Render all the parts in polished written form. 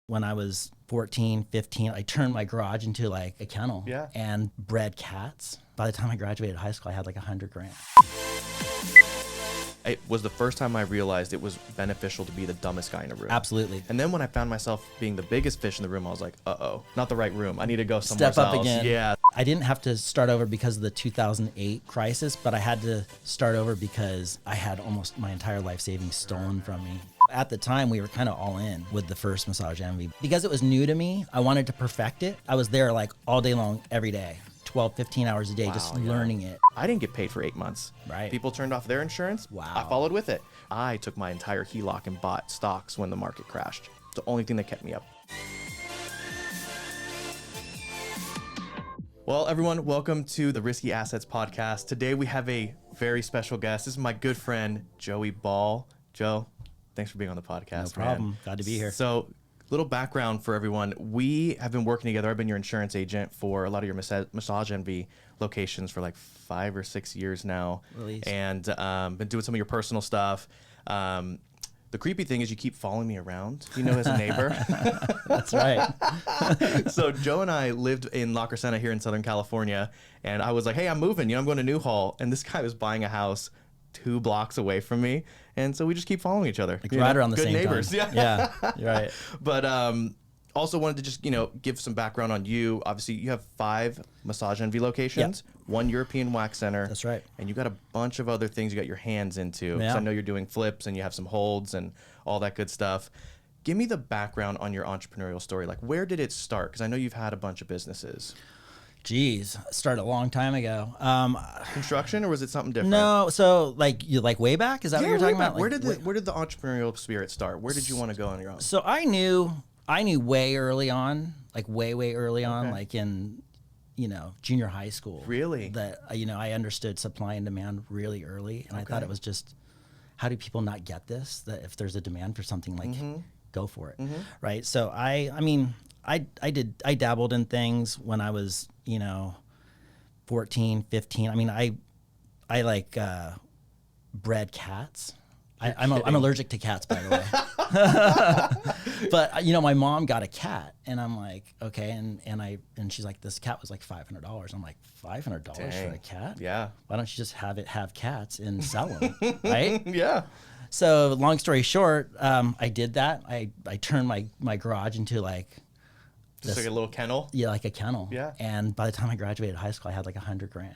When I was 14, 15, I turned my garage into like a kennel and bred cats. By the time I graduated high school, I had like $100,000. It was the first time I realized it was beneficial to be the dumbest guy in a room. Absolutely. And then when I found myself being the biggest fish in the room, I was like, uh-oh, not the right room. I need to go somewhere else. Step up again. Yeah. I didn't have to start over because of the 2008 crisis, but I had to start over because I had almost my entire life savings stolen from me. At the time, we were kind of all in with the first Massage Envy. Because it was new to me, I wanted to perfect it. I was there like all day long, every day. 12, 15 hours a day, just learning it. I didn't get paid for 8 months. Right. People turned off their insurance. Wow. I followed with it. I took my entire HELOC and bought stocks when the market crashed. It's the only thing that kept me up. Well, everyone, welcome to the Risky Assets Podcast. Today we have a very special guest. This is my good friend, Joey Ball. Joe, thanks for being on the podcast. No problem. Man. Glad to be here. So, little background for everyone. We have been working together. I've been your insurance agent for a lot of your Massage Envy locations for like 5 or 6 years now. Release. And been doing some of your personal stuff. The creepy thing is you keep following me around, as a neighbor. That's right. So Joe and I lived in La Crescenta here in Southern California. And I was like, hey, I'm moving. I'm going to Newhall. And this guy was buying a house 2 blocks away from me, and so we just keep following each other. Like right around the good same neighbors. time. Yeah, you're right. But also wanted to just give some background on you. Obviously, you have 5 Massage Envy locations, 1 European wax center. That's right. And you got a bunch of other things you got your hands into. Yeah. I know you're doing flips and you have some holds and all that good stuff. Give me the background on your entrepreneurial story. Like, where did it start? Because I know you've had a bunch of businesses. Geez, started a long time ago. Construction, or was it something different? No, so like way back? Is that what you're talking about? Like, where did the entrepreneurial spirit start? Where did you want to go on your own? So I knew way early on, like way early on, like in junior high school. Really? That I understood supply and demand really early, and I thought it was just, how do people not get this? That if there's a demand for something, like go for it, right? So I dabbled in things when I was 14, 15. I mean, I like bred cats. I'm allergic to cats, by the way. But my mom got a cat, and I'm like, okay, and she's like, this cat was like $500. I'm like, $500 for a cat? Yeah. Why don't you just have cats and sell them, right? Yeah. So long story short, I did that. I turned my garage into like like a little kennel? Yeah, like a kennel. Yeah. And by the time I graduated high school, I had like $100,000.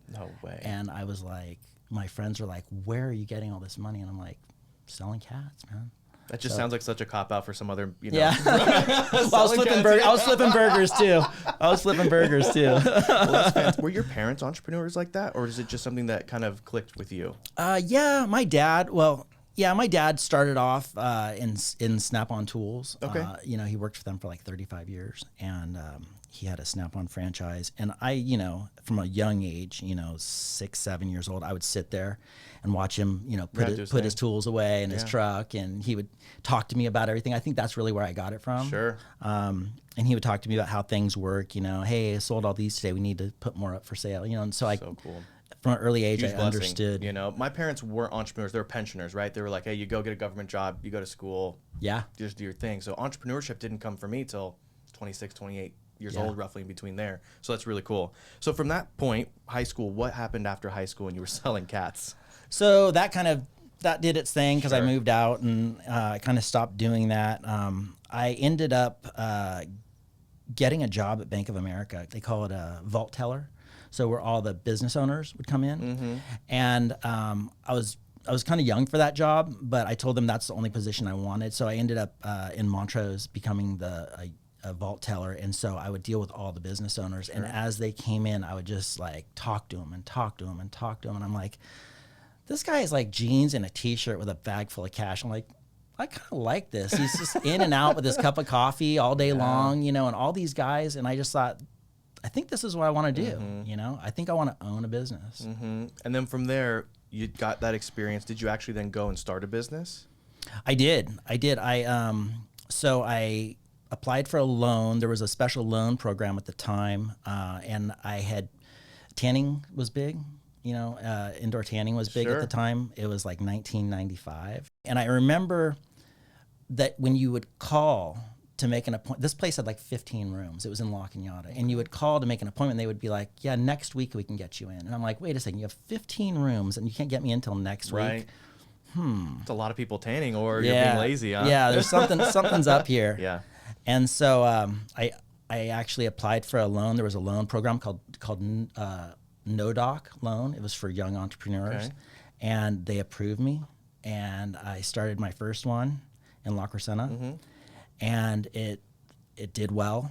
No way. And I was like, my friends were like, where are you getting all this money? And I'm like, selling cats, man. That just sounds like such a cop-out for some other, Yeah. Well, I was flipping burgers too. Well, that's fantastic. Were your parents entrepreneurs like that? Or is it just something that kind of clicked with you? Yeah, my dad started off in Snap-on Tools. Okay. He worked for them for like 35 years, and he had a Snap-on franchise. And I, from a young age, 6, 7 years old, I would sit there and watch him, put his tools away in his truck, and he would talk to me about everything. I think that's really where I got it from. Sure. And he would talk to me about how things work. Hey, I sold all these today. We need to put more up for sale. And so cool. From an early age, Huge I blessing. understood. My parents were entrepreneurs. They were pensioners, right? They were like, hey, you go get a government job, you go to school, just do your thing. So entrepreneurship didn't come for me till 26, 28 years old, roughly in between there. So that's really cool. So from that point, high school, what happened after high school when you were selling cats? So that did its thing because I Sure. moved out, and I kind of stopped doing that. I ended up getting a job at Bank of America. They call it a vault teller. So where all the business owners would come in, and I was kind of young for that job, but I told them that's the only position I wanted. So I ended up in Montrose becoming a vault teller, and so I would deal with all the business owners. Sure. And as they came in, I would just like talk to them, and I'm like, this guy is like jeans and a t-shirt with a bag full of cash. I'm like, I kind of like this. He's just in and out with his cup of coffee all day long, and all these guys, and I just thought, I think this is what I want to do. I think I want to own a business. And then from there, you got that experience. Did you actually then go and start a business? I did. So I applied for a loan. There was a special loan program at the time, and tanning was big. Indoor tanning was big at the time. It was like 1995. And I remember that when you would call to make an appointment. This place had like 15 rooms. It was in La Cañada. And you would call to make an appointment. They would be like, yeah, next week we can get you in. And I'm like, wait a second, you have 15 rooms and you can't get me until next week? It's a lot of people tanning, or you're being lazy, huh? Yeah, there's something's up here. Yeah. And so I actually applied for a loan. There was a loan program called NoDoc loan. It was for young entrepreneurs. Okay. And they approved me. And I started my first one in La Crescenta. And it did well.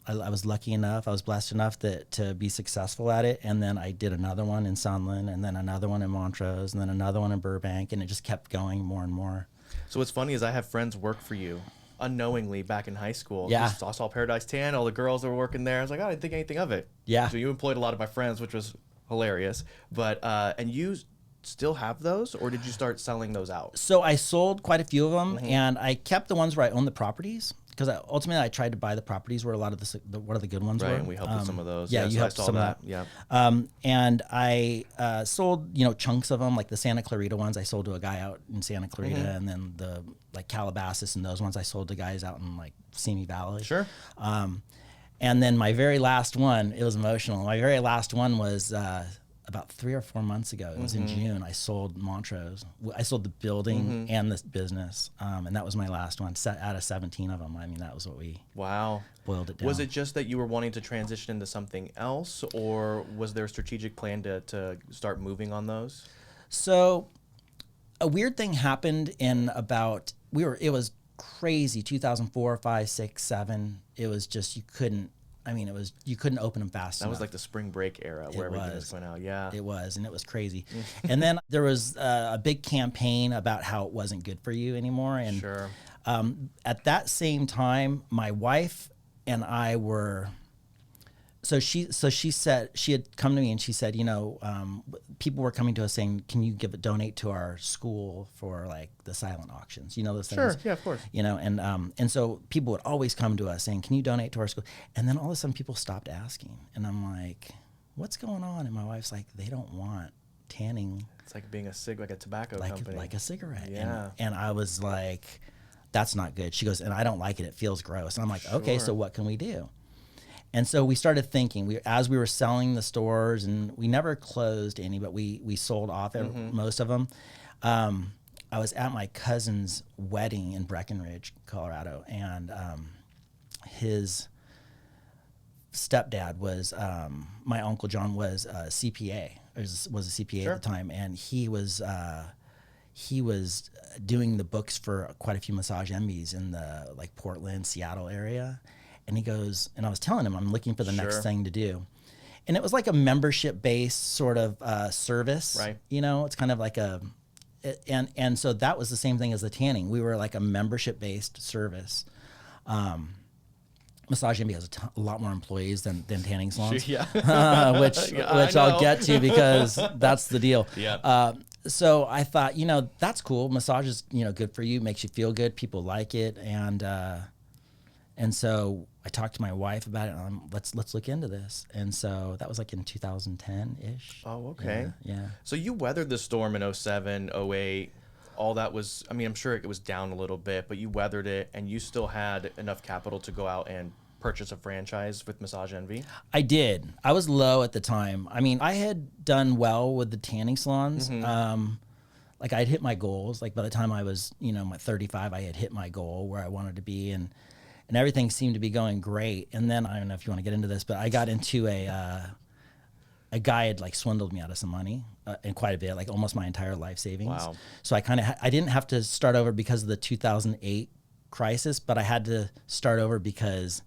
I was lucky enough, I was blessed enough to be successful at it. And then I did another one in Sunland, and then another one in Montrose, and then another one in Burbank, and it just kept going more and more. So what's funny is I have friends work for you unknowingly back in high school. Yeah. I saw Paradise Tan, all the girls that were working there. I was like, oh, I didn't think anything of it. Yeah. So you employed a lot of my friends, which was hilarious. But, and you still have those, or did you start selling those out? So I sold quite a few of them, and I kept the ones where I owned the properties, because ultimately I tried to buy the properties where a lot of the good ones were. Right, and we helped with some of those. Yeah, you helped some of that. Yeah. And I sold, chunks of them, like the Santa Clarita ones I sold to a guy out in Santa Clarita, and then the like Calabasas and those ones I sold to guys out in like Simi Valley. Sure. And then my very last one, it was emotional. My very last one was about 3 or 4 months ago. It was in June. I sold Montrose. I sold the building and this business, and that was my last one. Out of 17 of them, I mean, that was what we boiled it down. Was it just that you were wanting to transition into something else, or was there a strategic plan to start moving on those? So a weird thing happened in it was crazy, 2004, 5, 6, 7. It was just, you couldn't open them fast enough. That was like the spring break era where everything was going out. Yeah. It was, and it was crazy. And then there was a big campaign about how it wasn't good for you anymore. And at that same time, my wife and I were... So she said, she had come to me and she said, people were coming to us saying, can you donate to our school for like the silent auctions? Those things? Sure, yeah, of course. And so people would always come to us saying, can you donate to our school? And then all of a sudden people stopped asking. And I'm like, what's going on? And my wife's like, they don't want tanning. It's like being like a tobacco company. Like a cigarette. Yeah. And I was like, that's not good. She goes, and I don't like it. It feels gross. And I'm like, okay, so what can we do? And so we started thinking, as we were selling the stores, and we never closed any, but we sold off most of them. I was at my cousin's wedding in Breckenridge, Colorado, and his stepdad was, my Uncle John was a CPA, was a CPA at the time, and he was doing the books for quite a few massage MBs in the like Portland, Seattle area. And he goes, and I was telling him I'm looking for the next thing to do. And it was like a membership-based sort of service. Right. It's kind of like and so that was the same thing as the tanning. We were like a membership-based service. Massage MB has a lot more employees than tanning salons, which I'll get to because that's the deal. Yeah. So I thought, that's cool. Massage is, good for you, makes you feel good. People like it. And so I talked to my wife about it. And let's look into this. And so that was like in 2010-ish. Oh, okay. Yeah. So you weathered the storm in 07, 08. All that was, I'm sure it was down a little bit, but you weathered it, and you still had enough capital to go out and purchase a franchise with Massage Envy? I did. I was low at the time. I had done well with the tanning salons. Like I'd hit my goals. Like by the time I was, my 35, I had hit my goal where I wanted to be, and everything seemed to be going great. And then I don't know if you want to get into this, but I got into a guy had like swindled me out of some money, and quite a bit, like almost my entire life savings. Wow. So I didn't have to start over because of the 2008 crisis, but I had to start over because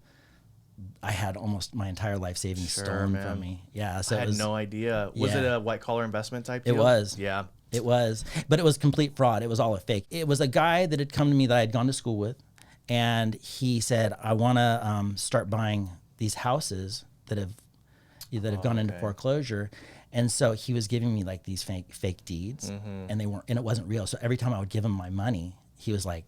I had almost my entire life savings stolen from me. Yeah. So I had no idea. Was it a white collar investment type deal? It was. Yeah. It was, but it was complete fraud. It was all a fake. It was a guy that had come to me that I had gone to school with. And he said, I want to start buying these houses that have gone into foreclosure. And so he was giving me like these fake deeds, and it wasn't real. So every time I would give him my money, he was like,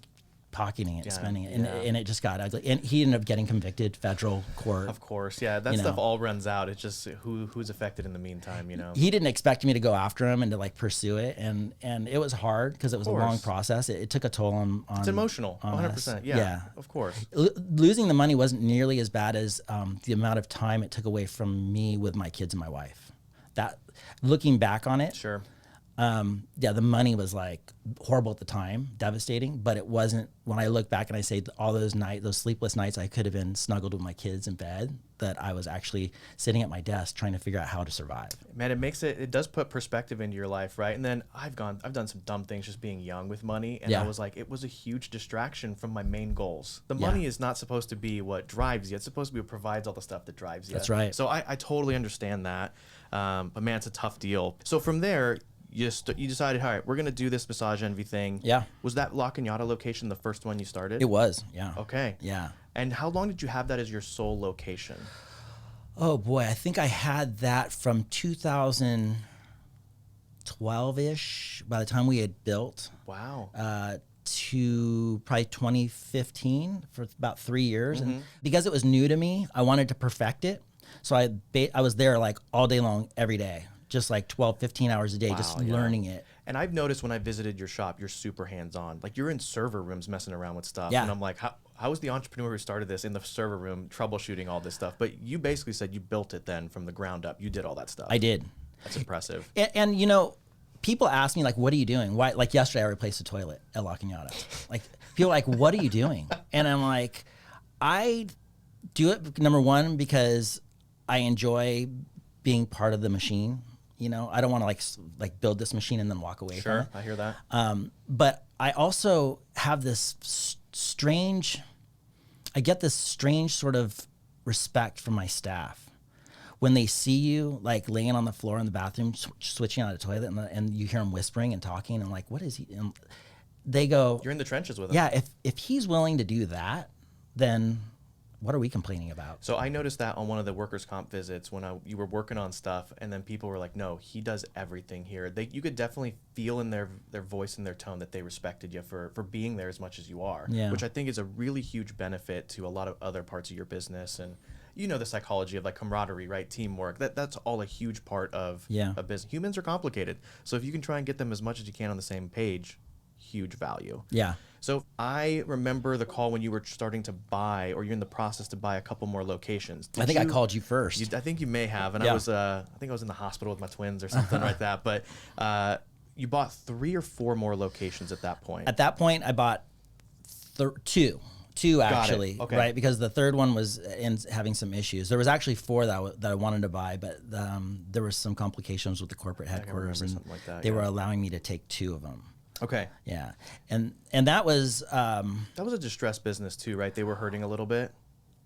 pocketing it, spending it, and it just got ugly. And he ended up getting convicted, federal court. Of course, yeah, that stuff all runs out. It's just who's affected in the meantime, you know. He didn't expect me to go after him and to like pursue it, and it was hard because it was a long process. It took a toll on it's emotional, 100%. Yeah, of course. Losing the money wasn't nearly as bad as the amount of time it took away from me with my kids and my wife. That, looking back on it, sure. The money was like horrible at the time, devastating, but it wasn't. When I look back and I say all those sleepless nights I could have been snuggled with my kids in bed, that I was actually sitting at my desk trying to figure out how to survive. Man, it does put perspective into your life, right? And then I've done some dumb things just being young with money, and I was like, it was a huge distraction from my main goals. The money is not supposed to be what drives you. It's supposed to be what provides all the stuff that drives you. That's right. So I totally understand that. But man, it's a tough deal. So from there, you decided, all right, we're going to do this Massage Envy thing. Yeah. Was that La Cañada location the first one you started? It was, yeah. Okay. Yeah. And how long did you have that as your sole location? Oh, boy. I think I had that from 2012-ish, by the time we had built. Wow. To probably 2015 for about 3 years. And because it was new to me, I wanted to perfect it. So I was there like all day long, every day. Just like 12, 15 hours a day, just learning it. And I've noticed when I visited your shop, you're super hands-on. Like, you're in server rooms messing around with stuff. Yeah. And I'm like, how was the entrepreneur who started this in the server room troubleshooting all this stuff? But you basically said you built it then from the ground up. You did all that stuff. I did. That's impressive. And you know, people ask me, like, what are you doing? Why? Like, yesterday I replaced a toilet at La Cañada. Like, people are like, what are you doing? And I'm like, I do it, number one, because I enjoy being part of the machine. You know, I don't want to like build this machine and then walk away from it. Sure, I hear that. But I also have this strange sort of respect for my staff. When they see you like laying on the floor in the bathroom, switching on a toilet, and you hear them whispering and talking, and like, what is he? And they go, you're in the trenches with him. Yeah, if he's willing to do that, then what are we complaining about? So I noticed that on one of the workers' comp visits when you were working on stuff, and then people were like, no, he does everything here. You could definitely feel in their voice and their tone that they respected you for being there as much as you are, which I think is a really huge benefit to a lot of other parts of your business. And you know the psychology of like camaraderie, right? Teamwork. That's all a huge part of a business. Humans are complicated. So if you can try and get them as much as you can on the same page, huge value. Yeah. So I remember the call when you were starting to buy, or you're in the process to buy a couple more locations. I think I called you first. I think you may have, and I think I was in the hospital with my twins or something like that. But you bought 3 or 4 more locations at that point. At that point, I bought two actually, okay. Right? Because the third one was having some issues. There was actually 4 that I wanted to buy, but there was some complications with the corporate headquarters, and like that, they were allowing me to take 2 of them. Okay. Yeah, and that was that was a distressed business too, right? They were hurting a little bit.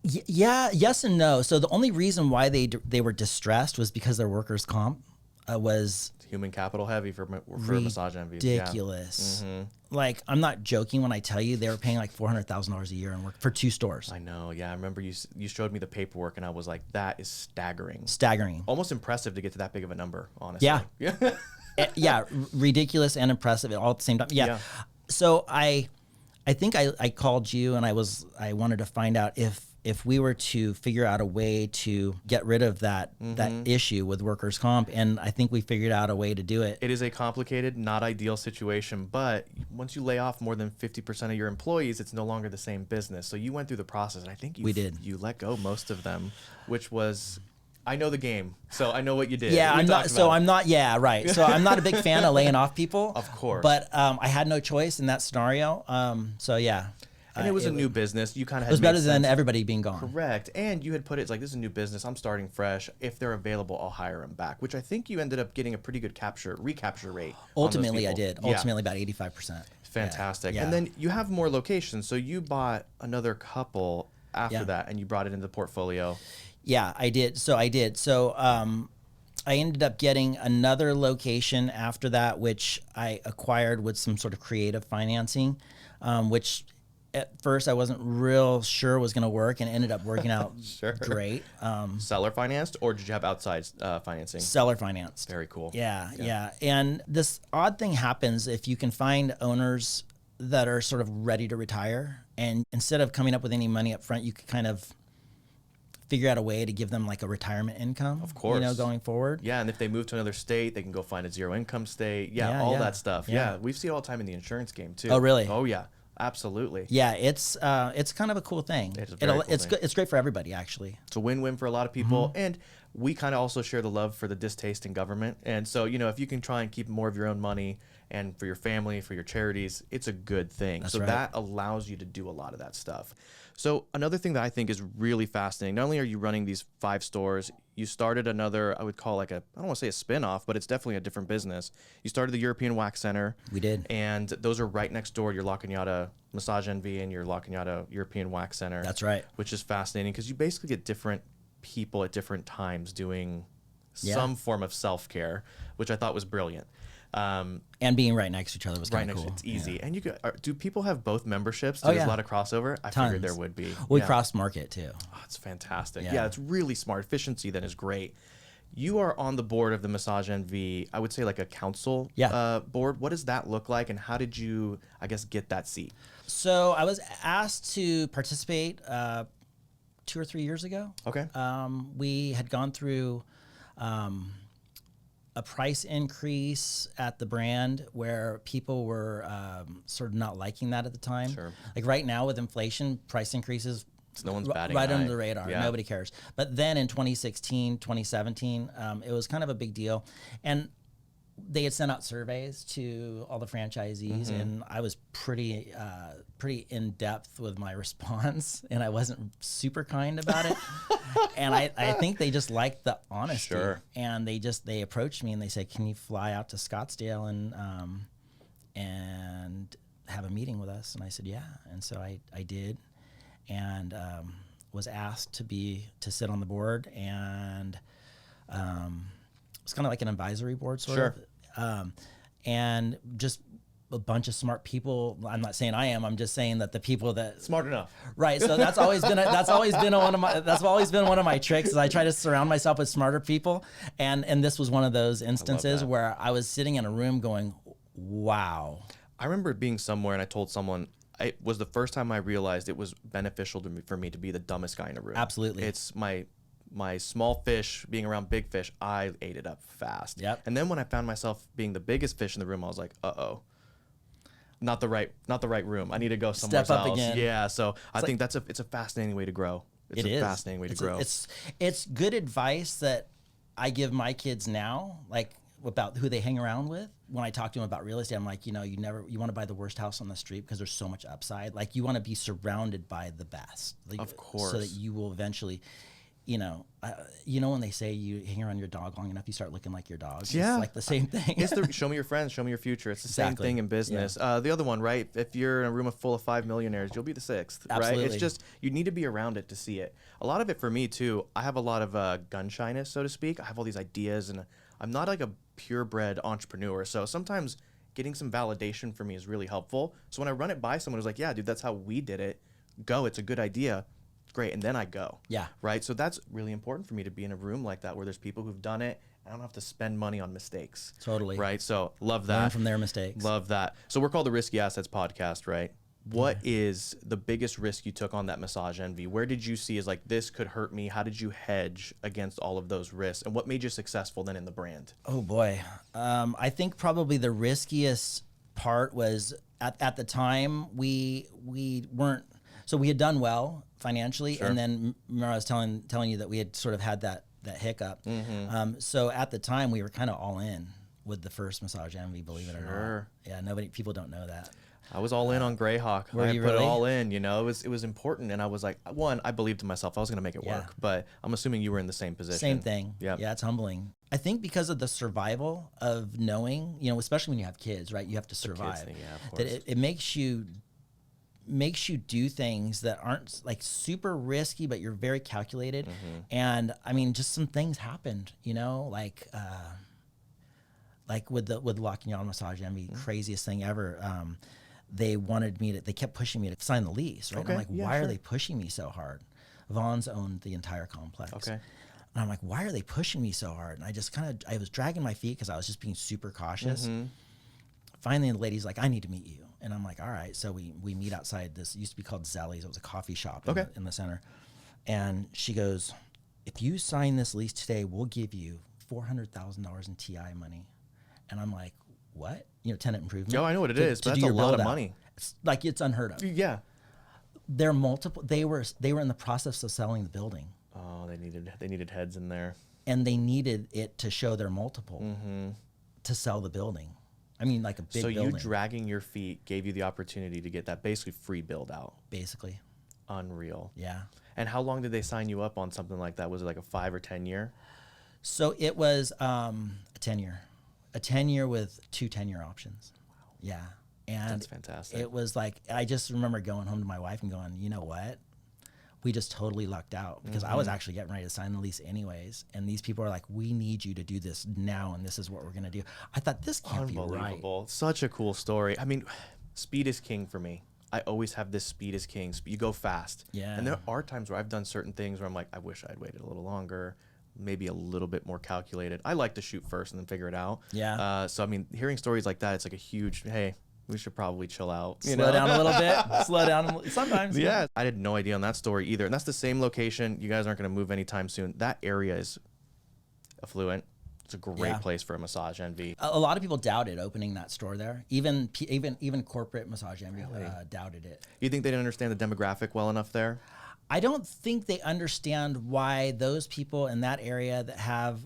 Yeah, yes and no. So the only reason why they were distressed was because their workers' comp was human capital heavy for Massage Envy. Ridiculous. Yeah. Like, I'm not joking when I tell you they were paying like $400,000 a year and work for 2 stores. I know. Yeah, I remember you showed me the paperwork, and I was like, that is staggering. Almost impressive to get to that big of a number, honestly. Yeah. Yeah, ridiculous and impressive all at the same time. Yeah. So I think I called you, and I wanted to find out if we were to figure out a way to get rid of that issue with workers' comp, and I think we figured out a way to do it. It is a complicated, not ideal situation, but once you lay off more than 50% of your employees, it's no longer the same business. So you went through the process, and I think we did. You let go most of them, which was. I know the game, so I know what you did. Yeah, I'm not. So I'm not a big fan of laying off people. Of course. But I had no choice in that scenario. So yeah. And it was a new business. You kind of had. It was better than everybody being gone. Correct. And you had put it like, this is a new business. I'm starting fresh. If they're available, I'll hire them back. Which I think you ended up getting a pretty good recapture rate. Ultimately, I did. Ultimately, about 85%. Fantastic. Yeah. And then you have more locations. So you bought another couple after that, and you brought it into the portfolio. Yeah, I did. So I ended up getting another location after that, which I acquired with some sort of creative financing, which at first I wasn't real sure was going to work, and ended up working out great. Seller financed, or did you have outside financing? Seller financed. Very cool. Yeah. And this odd thing happens if you can find owners that are sort of ready to retire, and instead of coming up with any money up front, you could kind of figure out a way to give them like a retirement income, of course, going forward. Yeah, and if they move to another state, they can go find a zero income state. Yeah, all that stuff. Yeah, we see it all the time in the insurance game too. Oh, really? Oh, yeah, absolutely. Yeah, it's kind of a cool thing. It's a very cool thing. It's great for everybody, actually. It's a win-win for a lot of people, and we kind of also share the love for the distaste in government. And so, if you can try and keep more of your own money and for your family, for your charities, it's a good thing. That's so right. that allows you to do a lot of that stuff. So another thing that I think is really fascinating, not only are you running these 5 stores, you started another, I would call like I don't want to say a spin-off, but it's definitely a different business. You started the European Wax Center. We did. And those are right next door. Your La Cañada Massage Envy and your La Cañada European Wax Center. That's right. Which is fascinating because you basically get different people at different times doing some form of self-care, which I thought was brilliant. And being right next to each other was kind of cool. It's easy. And do people have both memberships? Oh, There's a lot of crossover. I figured there would be. We cross-market too. Oh, it's fantastic. Yeah, it's really smart. Efficiency then is great. You are on the board of the Massage NV, I would say like a council board. What does that look like, and how did you, I guess, get that seat? So I was asked to participate 2 or 3 years ago. Okay. We had gone through a price increase at the brand where people were sort of not liking that at the time. Sure. Like right now with inflation, price increases no one's batting right an under eye. the radar. Yeah. Nobody cares. But then in 2016, 2017, it was kind of a big deal. And they had sent out surveys to all the franchisees, and I was pretty in depth with my response, and I wasn't super kind about it. And I think they just liked the honesty. Sure. And they approached me and they said, "Can you fly out to Scottsdale and have a meeting with us?" And I said, "Yeah." And so I did, and was asked to sit on the board, and it's kind of like an advisory board sort of. And just a bunch of smart people. I'm not saying I am. I'm just saying that the people that Smart enough. Right. So that's always been one of my tricks is I try to surround myself with smarter people. And this was one of those instances where I was sitting in a room going, wow. I remember being somewhere and I told someone, it was the first time I realized it was beneficial for me to be the dumbest guy in a room. Absolutely. It's my small fish being around big fish, I ate it up fast. Yep. And then when I found myself being the biggest fish in the room, I was like, uh-oh. Not the right room. I need to go somewhere else. Step up again. Yeah, so I think it's a fascinating way to grow. It's a fascinating way to grow. It's good advice that I give my kids now, like about who they hang around with. When I talk to them about real estate, I'm like, you want to buy the worst house on the street because there's so much upside. Like you want to be surrounded by the best. Like, of course. So that you will eventually, when they say you hang around your dog long enough, you start looking like your dog. Yeah. It's like the same thing. Show me your friends, show me your future. It's the same thing in business. Yeah. The other one, right? If you're in a room full of 5 millionaires, you'll be the 6th, Absolutely. right? It's just, you need to be around it to see it. A lot of it for me too, I have a lot of gun shyness, so to speak. I have all these ideas and I'm not like a purebred entrepreneur. So sometimes getting some validation for me is really helpful. So when I run it by someone who's like, yeah, dude, that's how we did it. Go, it's a good idea. Great, and then I go. Yeah. Right? So that's really important for me to be in a room like that where there's people who've done it. I don't have to spend money on mistakes. Totally. Right? So love that. Learn from their mistakes. Love that. So we're called the Risky Assets Podcast, right? What is the biggest risk you took on that Massage Envy? Where did you see is like, this could hurt me? How did you hedge against all of those risks? And what made you successful then in the brand? Oh boy. I think probably the riskiest part was at the time we weren't, so we had done well financially. Sure. And then remember I was telling you that we had sort of had that hiccup. Mm-hmm. So at the time we were kind of all in with the first Massage Envy, believe it or not. Yeah, people don't know that. I was all in on Greyhawk. I put it all in, it was important. And I was like, one, I believed in myself. I was going to make it work. But I'm assuming you were in the same position. Same thing. Yep. Yeah, it's humbling. I think because of the survival of knowing, especially when you have kids, right? You have to survive. Thing, yeah, of course. That it makes you do things that aren't like super risky, but you're very calculated. Mm-hmm. And I mean, just some things happened, like with La Cañada Massage Envy, craziest thing ever. They kept pushing me to sign the lease, right? Okay. I'm like, why are they pushing me so hard? Vaughn's owned the entire complex. Okay. And I'm like, why are they pushing me so hard? And I just I was dragging my feet because I was just being super cautious. Mm-hmm. finally the lady's like, I need to meet you. And I'm like, all right. So we meet outside this, it used to be called Zelly's. It was a coffee shop in the center. And she goes, if you sign this lease today, we'll give you $400,000 in TI money. And I'm like, what? You know, tenant improvement. Yo, I know what it is, but that's a lot of money. It's like, it's unheard of. Yeah. They're multiple. They were in the process of selling the building. Oh, they needed heads in there. And they needed it to show their multiple to sell the building. I mean, like a big building. So you dragging your feet gave you the opportunity to get that basically free build out. Basically. Unreal. Yeah. And how long did they sign you up on something like that? Was it like a 5 or 10 year? So it was a 10-year. A 10-year with 2 10-year options. Wow. Yeah. And that's fantastic. It was like, I just remember going home to my wife and going, you know what? We just totally lucked out, because I was actually getting ready to sign the lease anyways. And these people are like, we need you to do this now, and this is what we're going to do. I thought, this can't be right. Unbelievable. Such a cool story. I mean, speed is king for me. I always have this speed is king. You go fast. Yeah. And there are times where I've done certain things where I'm like, I wish I'd waited a little longer, maybe a little bit more calculated. I like to shoot first and then figure it out. Yeah. So, I mean, hearing stories like that, it's like a huge, hey, we should probably chill out. Slow down a little bit. Slow down sometimes. Yeah. I had no idea on that story either. And that's the same location. You guys aren't going to move anytime soon. That area is affluent. It's a great place for a Massage Envy. A lot of people doubted opening that store there. Even corporate Massage Envy doubted it. You think they didn't understand the demographic well enough there? I don't think they understand why those people in that area that have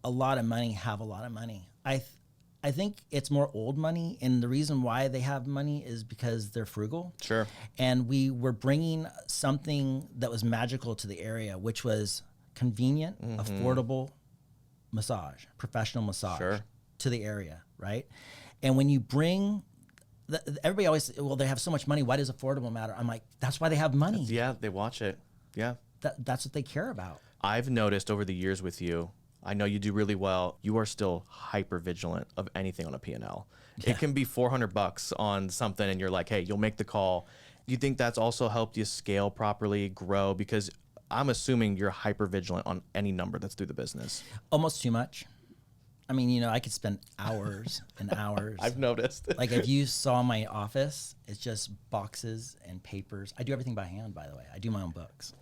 a lot of money have a lot of money. I think it's more old money, and the reason why they have money is because they're frugal. Sure. And we were bringing something that was magical to the area, which was convenient, affordable massage, professional massage to the area, right? And when you bring, everybody always, well, they have so much money, why does affordable matter? I'm like, that's why they have money. Yeah, they watch it. Yeah. That's what they care about. I've noticed over the years with you, I know you do really well. You are still hyper vigilant of anything on a P&L. Yeah. It can be $400 on something and you're like, hey, you'll make the call. Do you think that's also helped you scale properly, grow? Because I'm assuming you're hyper vigilant on any number that's through the business. Almost too much. I mean, you know, I could spend hours and hours. I've noticed. Like if you saw my office, it's just boxes and papers. I do everything by hand, by the way. I do my own books,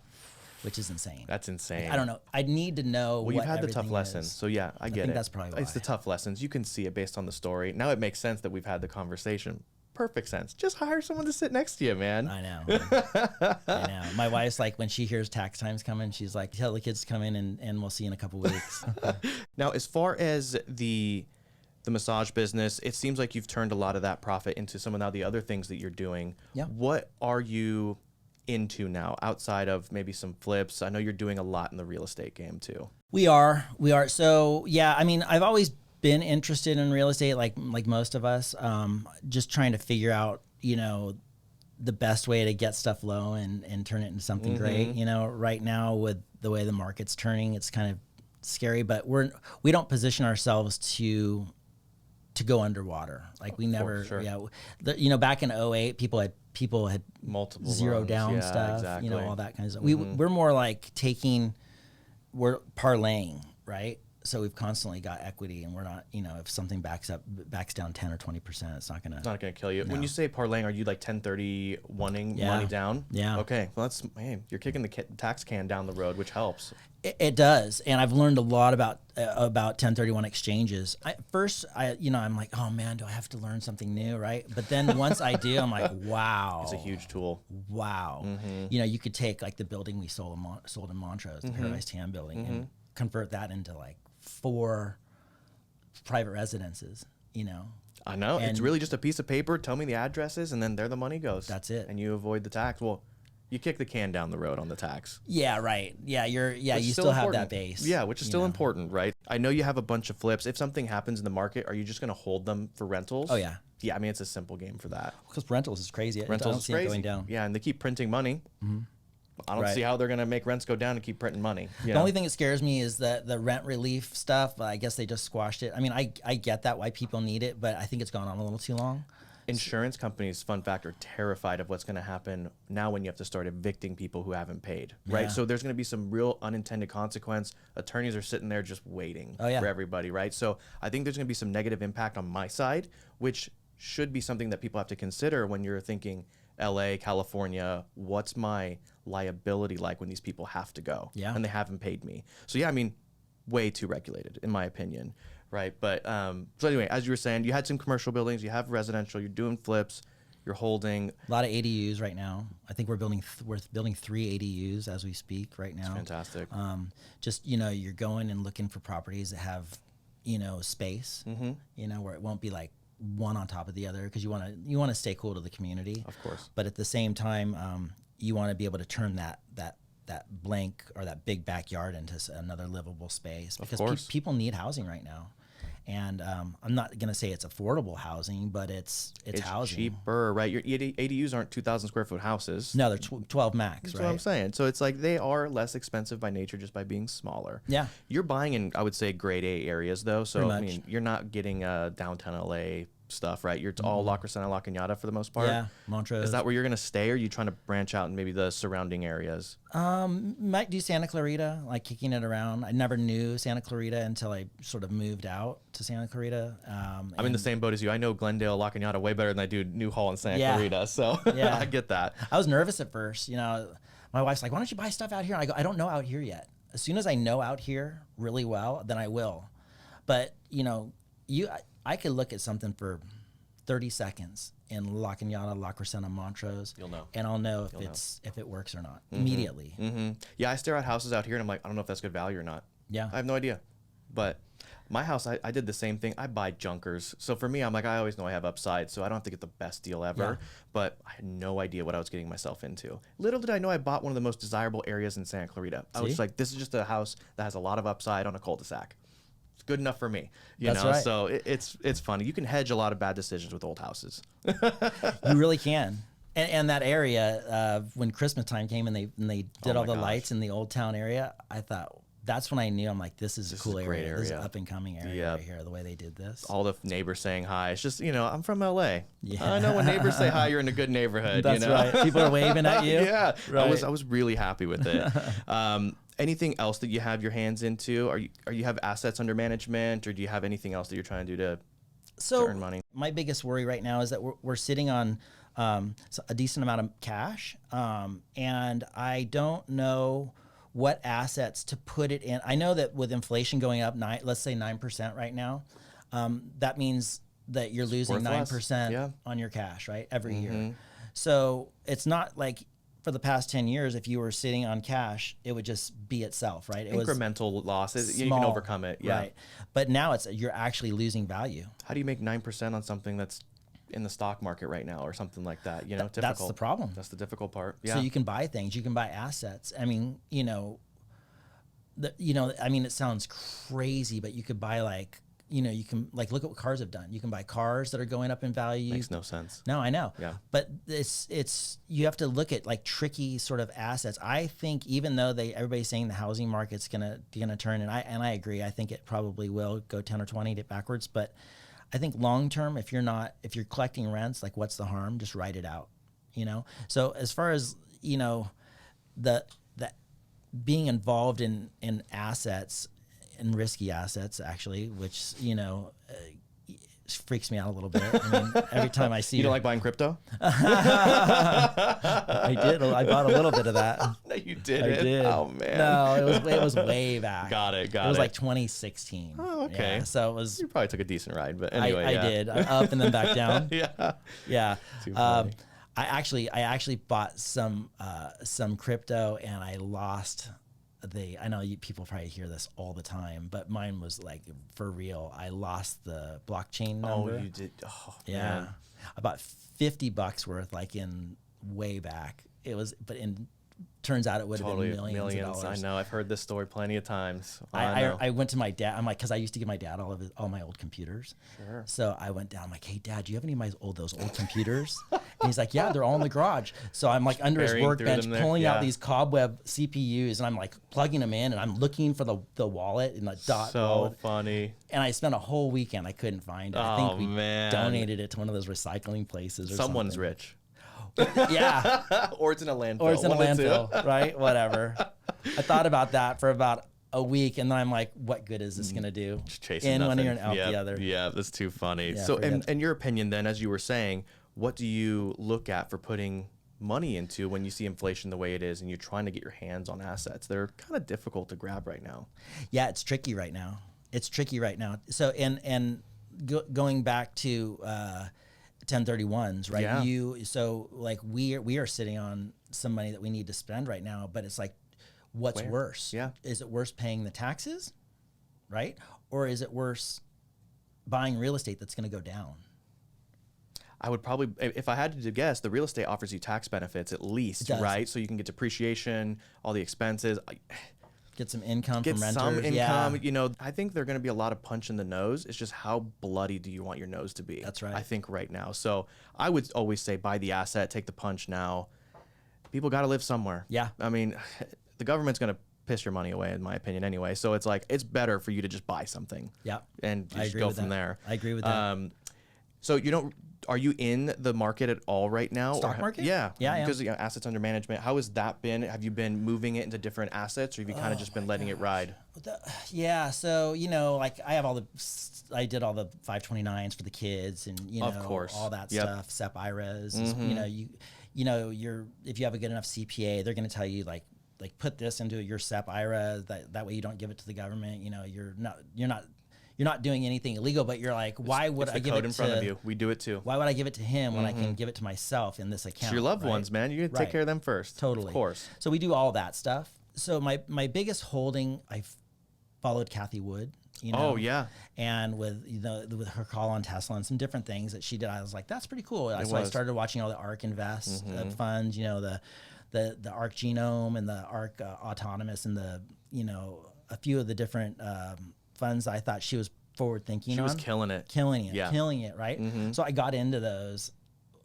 which is insane. That's insane. Like, I don't know. I need to know. Well, you've had the tough lessons, so yeah, I get it. I think that's probably why. It's the tough lessons. You can see it based on the story. Now it makes sense that we've had the conversation. Perfect sense. Just hire someone to sit next to you, man. I know. I know. My wife's like, when she hears tax time's coming, she's like, tell the kids to come in and we'll see you in a couple weeks. Now, as far as the massage business, it seems like you've turned a lot of that profit into some of now the other things that you're doing. Yeah. What are you into now outside of maybe some flips? I know you're doing a lot in the real estate game too. We are. So yeah, I mean, I've always been interested in real estate, like most of us, just trying to figure out, you know, the best way to get stuff low and turn it into something great. You know, right now with the way the market's turning, it's kind of scary, but we don't position ourselves to go underwater. Like we never, you know, back in 2008, people had multiple zero loans. down stuff, exactly. you know, all that kind of stuff. We're more like we're parlaying, right? So we've constantly got equity, and we're not, you know, if something backs down 10 or 20%, it's not gonna kill you. No. When you say parlaying, are you like 1031ing money down? Yeah. Okay. Well, you're kicking the tax can down the road, which helps. It does, and I've learned a lot about 1031 exchanges. I'm like, oh man, do I have to learn something new, right? But then once I do, I'm like, wow, it's a huge tool. Wow, you know, you could take like the building we sold in Montrose, the Paradise Tanning building, and convert that into like 4 private residences. You know, I know, it's really just a piece of paper. Tell me the addresses, and then there the money goes. That's it, and you avoid the tax. Well, you kick the can down the road on the tax. Yeah, right. Yeah, you still have that base. Yeah, which is still important, right? I know you have a bunch of flips. If something happens in the market, are you just going to hold them for rentals? Oh, yeah. Yeah, I mean, it's a simple game for that. Because rentals is crazy. Rentals is crazy. It going down. Yeah, and they keep printing money. I don't see how they're going to make rents go down and keep printing money. The only thing that scares me is the rent relief stuff. I guess they just squashed it. I mean, I get that, why people need it, but I think it's gone on a little too long. Insurance companies, fun fact, are terrified of what's going to happen now when you have to start evicting people who haven't paid, right? Yeah. So there's going to be some real unintended consequence. Attorneys are sitting there just waiting for everybody, right? So I think there's going to be some negative impact on my side, which should be something that people have to consider when you're thinking LA, California, what's my liability like when these people have to go and they haven't paid me? So yeah, I mean, way too regulated in my opinion, right? But so anyway, as you were saying, you had some commercial buildings, you have residential, you're doing flips, you're holding a lot of ADUs right now. I think we're building 3 ADUs as we speak right now. That's fantastic. Just, you know, you're going and looking for properties that have, you know, space, you know, where it won't be like one on top of the other, because you want to stay cool to the community, of course. But at the same time, you want to be able to turn that blank or that big backyard into another livable space, because people need housing right now. And I'm not going to say it's affordable housing, but it's housing. Cheaper, right? Your ADUs aren't 2,000 square foot houses. No, they're 12 max, That's right? what I'm saying. So it's like they are less expensive by nature just by being smaller. Yeah. You're buying in, I would say, grade A areas, though. So, I mean, you're not getting downtown LA stuff, right? You're all La Crescenta, La Cañada for the most part. Yeah, Montrose. Is that where you're going to stay, or are you trying to branch out in maybe the surrounding areas? Might do Santa Clarita, like kicking it around. I never knew Santa Clarita until I sort of moved out to Santa Clarita. I'm in the same boat as you. I know Glendale, La Cañada way better than I do Newhall and Santa Clarita, so I get that. I was nervous at first. You know, my wife's like, why don't you buy stuff out here? And I go, I don't know out here yet. As soon as I know out here really well, then I will. But, you know, I could look at something for 30 seconds in La Cañada, La Crescenta, Montrose. You'll know. And I'll know if it works or not immediately. Yeah, I stare at houses out here and I'm like, I don't know if that's good value or not. Yeah. I have no idea. But my house, I did the same thing. I buy junkers. So for me, I'm like, I always know I have upside, so I don't have to get the best deal ever. Yeah. But I had no idea what I was getting myself into. Little did I know I bought one of the most desirable areas in Santa Clarita. I was like, this is just a house that has a lot of upside on a cul-de-sac. Good enough for me, you know. Right. So it's funny. You can hedge a lot of bad decisions with old houses. You really can. And that area, when Christmas time came and they did all the lights in the old town area, I thought, that's when I knew, I'm like, this is a cool area. This is an up and coming area right here, the way they did this. All the neighbors saying hi. It's just, you know, I'm from LA. Yeah. I know when neighbors say hi, you're in a good neighborhood. That's you know? right. People are waving at you. Yeah. Right. I was really happy with it. Anything else that you have your hands into? Are you have assets under management, or do you have anything else that you're trying to do to earn money? My biggest worry right now is that we're sitting on a decent amount of cash, and I don't know what assets to put it in. I know that with inflation going up, let's say 9% right now, that means that you're losing 9% on your cash, right, every year. So it's not like for the past 10 years, if you were sitting on cash, it would just be itself, right? It incremental losses, small, you can overcome it, right? But now you're actually losing value. How do you make 9% on something that's in the stock market right now or something like that? You know, difficult. That's the problem. That's the difficult part. Yeah. So you can buy things, you can buy assets. I mean, you know, I mean, it sounds crazy, but you could buy you can look at what cars have done. You can buy cars that are going up in value. Makes no sense. No, I know. Yeah. But it's you have to look at tricky sort of assets. I think even though everybody's saying the housing market's gonna turn, and I agree. I think it probably will go 10 or 20 backwards. But I think long term, if you're collecting rents, what's the harm? Just write it out. You know. So as far as the being involved in assets. And risky assets, actually, which freaks me out a little bit. I mean, every time I see you don't like buying crypto. I did. I bought a little bit of that. No, you didn't. I did. Oh man. No, it was way back. Got it. It was like 2016. Oh, okay. Yeah, so it was. You probably took a decent ride, but anyway, I did. Up and then back down. Yeah. Too funny. I actually bought some crypto, and I lost. I know people probably hear this all the time, but mine was for real. I lost the blockchain number. Oh, you did? Oh, yeah. Man. About $50 worth, in way back. It was, but turns out it would have been millions of dollars. I know. I've heard this story plenty of times. I went to my dad. I'm like, because I used to give my dad all my old computers. Sure. So I went down. I'm like, hey, Dad, do you have any of those old computers? And he's like, yeah, they're all in the garage. So I'm under his workbench pulling out these cobweb CPUs, and I'm plugging them in, and I'm looking for the wallet and the dot wallet. So funny. And I spent a whole weekend. I couldn't find it. I think we donated it to one of those recycling places or Someone's something. rich. Yeah. Or it's in a landfill. Right? Whatever. I thought about that for about a week, and then I'm like, what good is this going to do? Just chasing in nothing. one ear and out the other. Yeah, that's too funny. Yeah, so, in your opinion, then, as you were saying, what do you look at for putting money into when you see inflation the way it is, and you're trying to get your hands on assets that are kind of difficult to grab right now? Yeah, it's tricky right now. So, going back to 1031s, right? Yeah. So like we are sitting on some money that we need to spend right now, but it's like, what's worse? Yeah. Is it worse paying the taxes, right? Or is it worse buying real estate that's going to go down? I would probably, if I had to guess, the real estate offers you tax benefits at least, right? So you can get depreciation, all the expenses. Get some income Get from renters. some income. Yeah. You know, I think they're going to be a lot of punch in the nose. It's just how bloody do you want your nose to be? That's right. I think right now. So I would always say buy the asset, take the punch now. People got to live somewhere. Yeah. I mean, the government's going to piss your money away, in my opinion, anyway. So it's like, it's better for you to just buy something. Yeah. And just go from there. I agree with that. So are you in the market at all right now? Stock market? Yeah. Yeah, Because assets under management, how has that been? Have you been moving it into different assets, or have you kind of just been letting it ride? Yeah. So, like I did all the 529s for the kids, and, of course, all that stuff, SEP IRAs, if you have a good enough CPA, they're going to tell you like put this into your SEP IRA, that way you don't give it to the government. You're not doing anything illegal, but you're like, why would I give it to... It's the code in front of you. We do it too. Why would I give it to him when I can give it to myself in this account? It's your loved ones, man. You take care of them first. Totally. Of course. So we do all that stuff. So my biggest holding, I followed Kathy Wood. Oh, yeah. And with with her call on Tesla and some different things that she did, I was like, that's pretty cool. So I started watching all the ARK Invest funds, the ARK Genome and the ARK Autonomous, and a few of the different funds I thought she was forward thinking on. She was killing it, right? So I got into those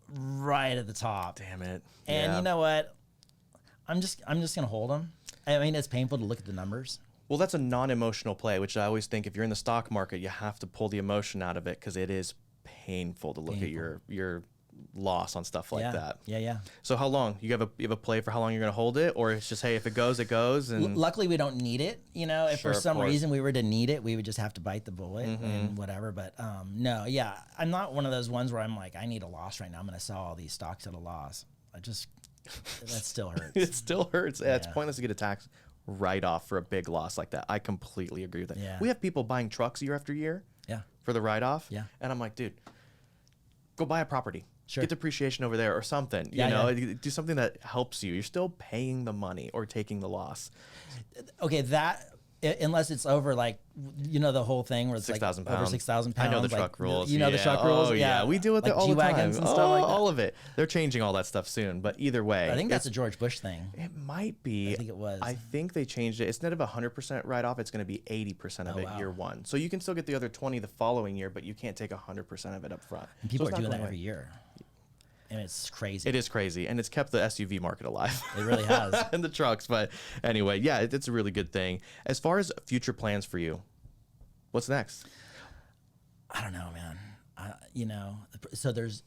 right at the top. Damn it. And you know what? I'm just gonna hold them. I mean, it's painful to look at the numbers. Well, that's a non-emotional play, which I always think if you're in the stock market, you have to pull the emotion out of it, because it is painful to look at your loss on stuff like that. Yeah. So how long? You have a play for how long you're going to hold it, or it's just, hey, if it goes, it goes? And luckily, we don't need it. If for some reason we were to need it, we would just have to bite the bullet and whatever. But no, yeah, I'm not one of those ones where I'm like, I need a loss right now. I'm going to sell all these stocks at a loss. That still hurts. It still hurts. Yeah. It's pointless to get a tax write-off for a big loss like that. I completely agree with that. Yeah. We have people buying trucks year after year for the write-off. Yeah. And I'm like, dude, go buy a property. Sure. Get depreciation over there or something. Do something that helps you. You're still paying the money or taking the loss. Okay, unless it's over the whole thing where it's 6,000 over 6,000 pounds. I know the truck rules. The truck rules. Oh, yeah. We deal with it all the time. G-Wagons and stuff like that. All of it. They're changing all that stuff soon. But either way. I think that's a George Bush thing. It might be. I think it was. I think they changed it. Instead of 100% write-off, it's going to be 80% of it year one. So you can still get the other 20 the following year, but you can't take 100% of it up front. And people are doing that every year. And it's crazy. It is crazy. And it's kept the SUV market alive. It really has. And the trucks. But anyway, yeah, it's a really good thing. As far as future plans for you, what's next? I don't know, man. So there's,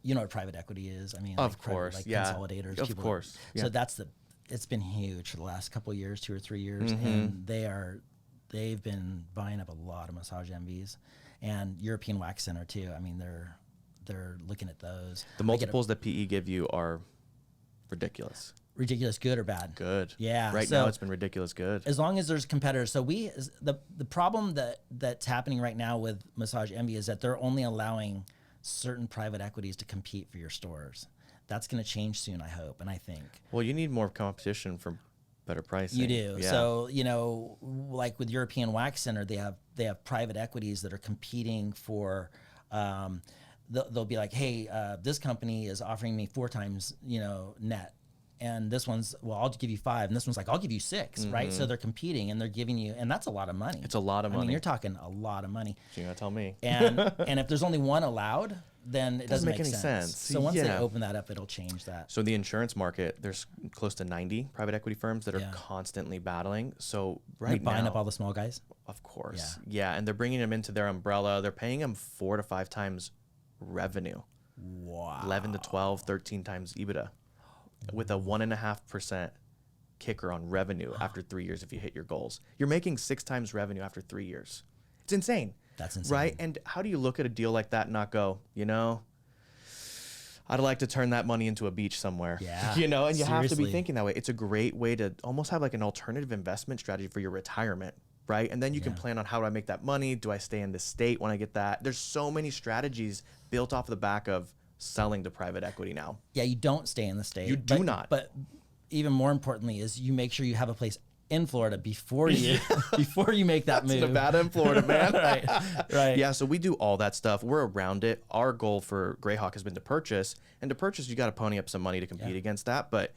what private equity is? I mean, of course, consolidators. Of course. Yeah. So it's been huge for the last couple of years, 2 or 3 years. And they've been buying up a lot of massage MVs, and European Wax Center too. I mean, they're looking at those. The multiples that PE give you are ridiculous. Ridiculous good or bad? Good. Yeah. Right now it's been ridiculous good. As long as there's competitors. So the problem that's happening right now with Massage Envy is that they're only allowing certain private equities to compete for your stores. That's going to change soon, I hope, and I think. Well, you need more competition for better pricing. You do. Yeah. So, like with European Wax Center, they have private equities that are competing for they'll be like, hey, this company is offering me 4 times, net. And this one's, well, I'll give you 5. And this one's like, I'll give you 6, right? So they're competing and they're giving you, and that's a lot of money. It's a lot of money. I mean, you're talking a lot of money. You're going to tell me. And if there's only one allowed, then it doesn't make any sense. So once they open that up, it'll change that. So the insurance market, there's close to 90 private equity firms that are constantly battling. So they're buying up all the small guys? Of course. Yeah. And they're bringing them into their umbrella. They're paying them 4 to 5 times revenue. Wow. 11 to 12, 13 times EBITDA with a 1.5% kicker on revenue after 3 years if you hit your goals. You're making 6 times revenue after 3 years. It's insane. That's insane. Right? And how do you look at a deal like that and not go, you know, I'd like to turn that money into a beach somewhere. Yeah. You know, and you have to be Seriously. thinking that way. It's a great way to almost have like an alternative investment strategy for your retirement, right? And then you can plan on, how do I make that money? Do I stay in this state when I get that? There's so many strategies built off the back of selling to private equity now. Yeah, you don't stay in the state. You do not. But even more importantly is you make sure you have a place in Florida before you before you make that move. Nevada and Florida, man. Right. Yeah, so we do all that stuff. We're around it. Our goal for Greyhawk has been to purchase. And to purchase, you got to pony up some money to compete against that. But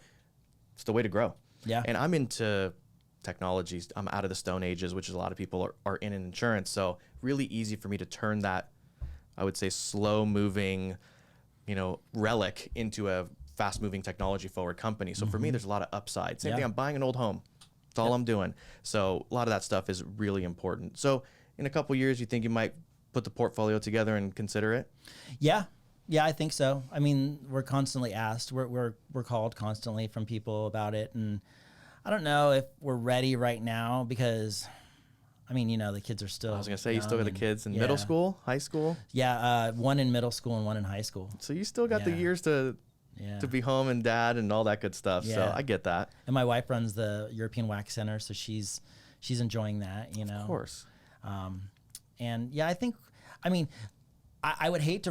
it's the way to grow. Yeah. And I'm into technologies. I'm out of the Stone Ages, which is a lot of people are in insurance. So really easy for me to turn that, I would say, slow moving, you know, relic into a fast moving technology forward company. So for me, there's a lot of upside. Same thing, I'm buying an old home. That's all I'm doing. So a lot of that stuff is really important. So in a couple years, you think you might put the portfolio together and consider it? Yeah. Yeah, I think so. I mean, we're constantly asked. We're called constantly from people about it, and I don't know if we're ready right now because, I mean, you know, the kids are still. I was gonna say, you still got the kids in middle school, high school. Yeah, one in middle school and one in high school. So you still got the years to be home and dad and all that good stuff. Yeah. So I get that. And my wife runs the European Wax Center, so she's enjoying that, you know. Of course. And yeah, I mean, I would hate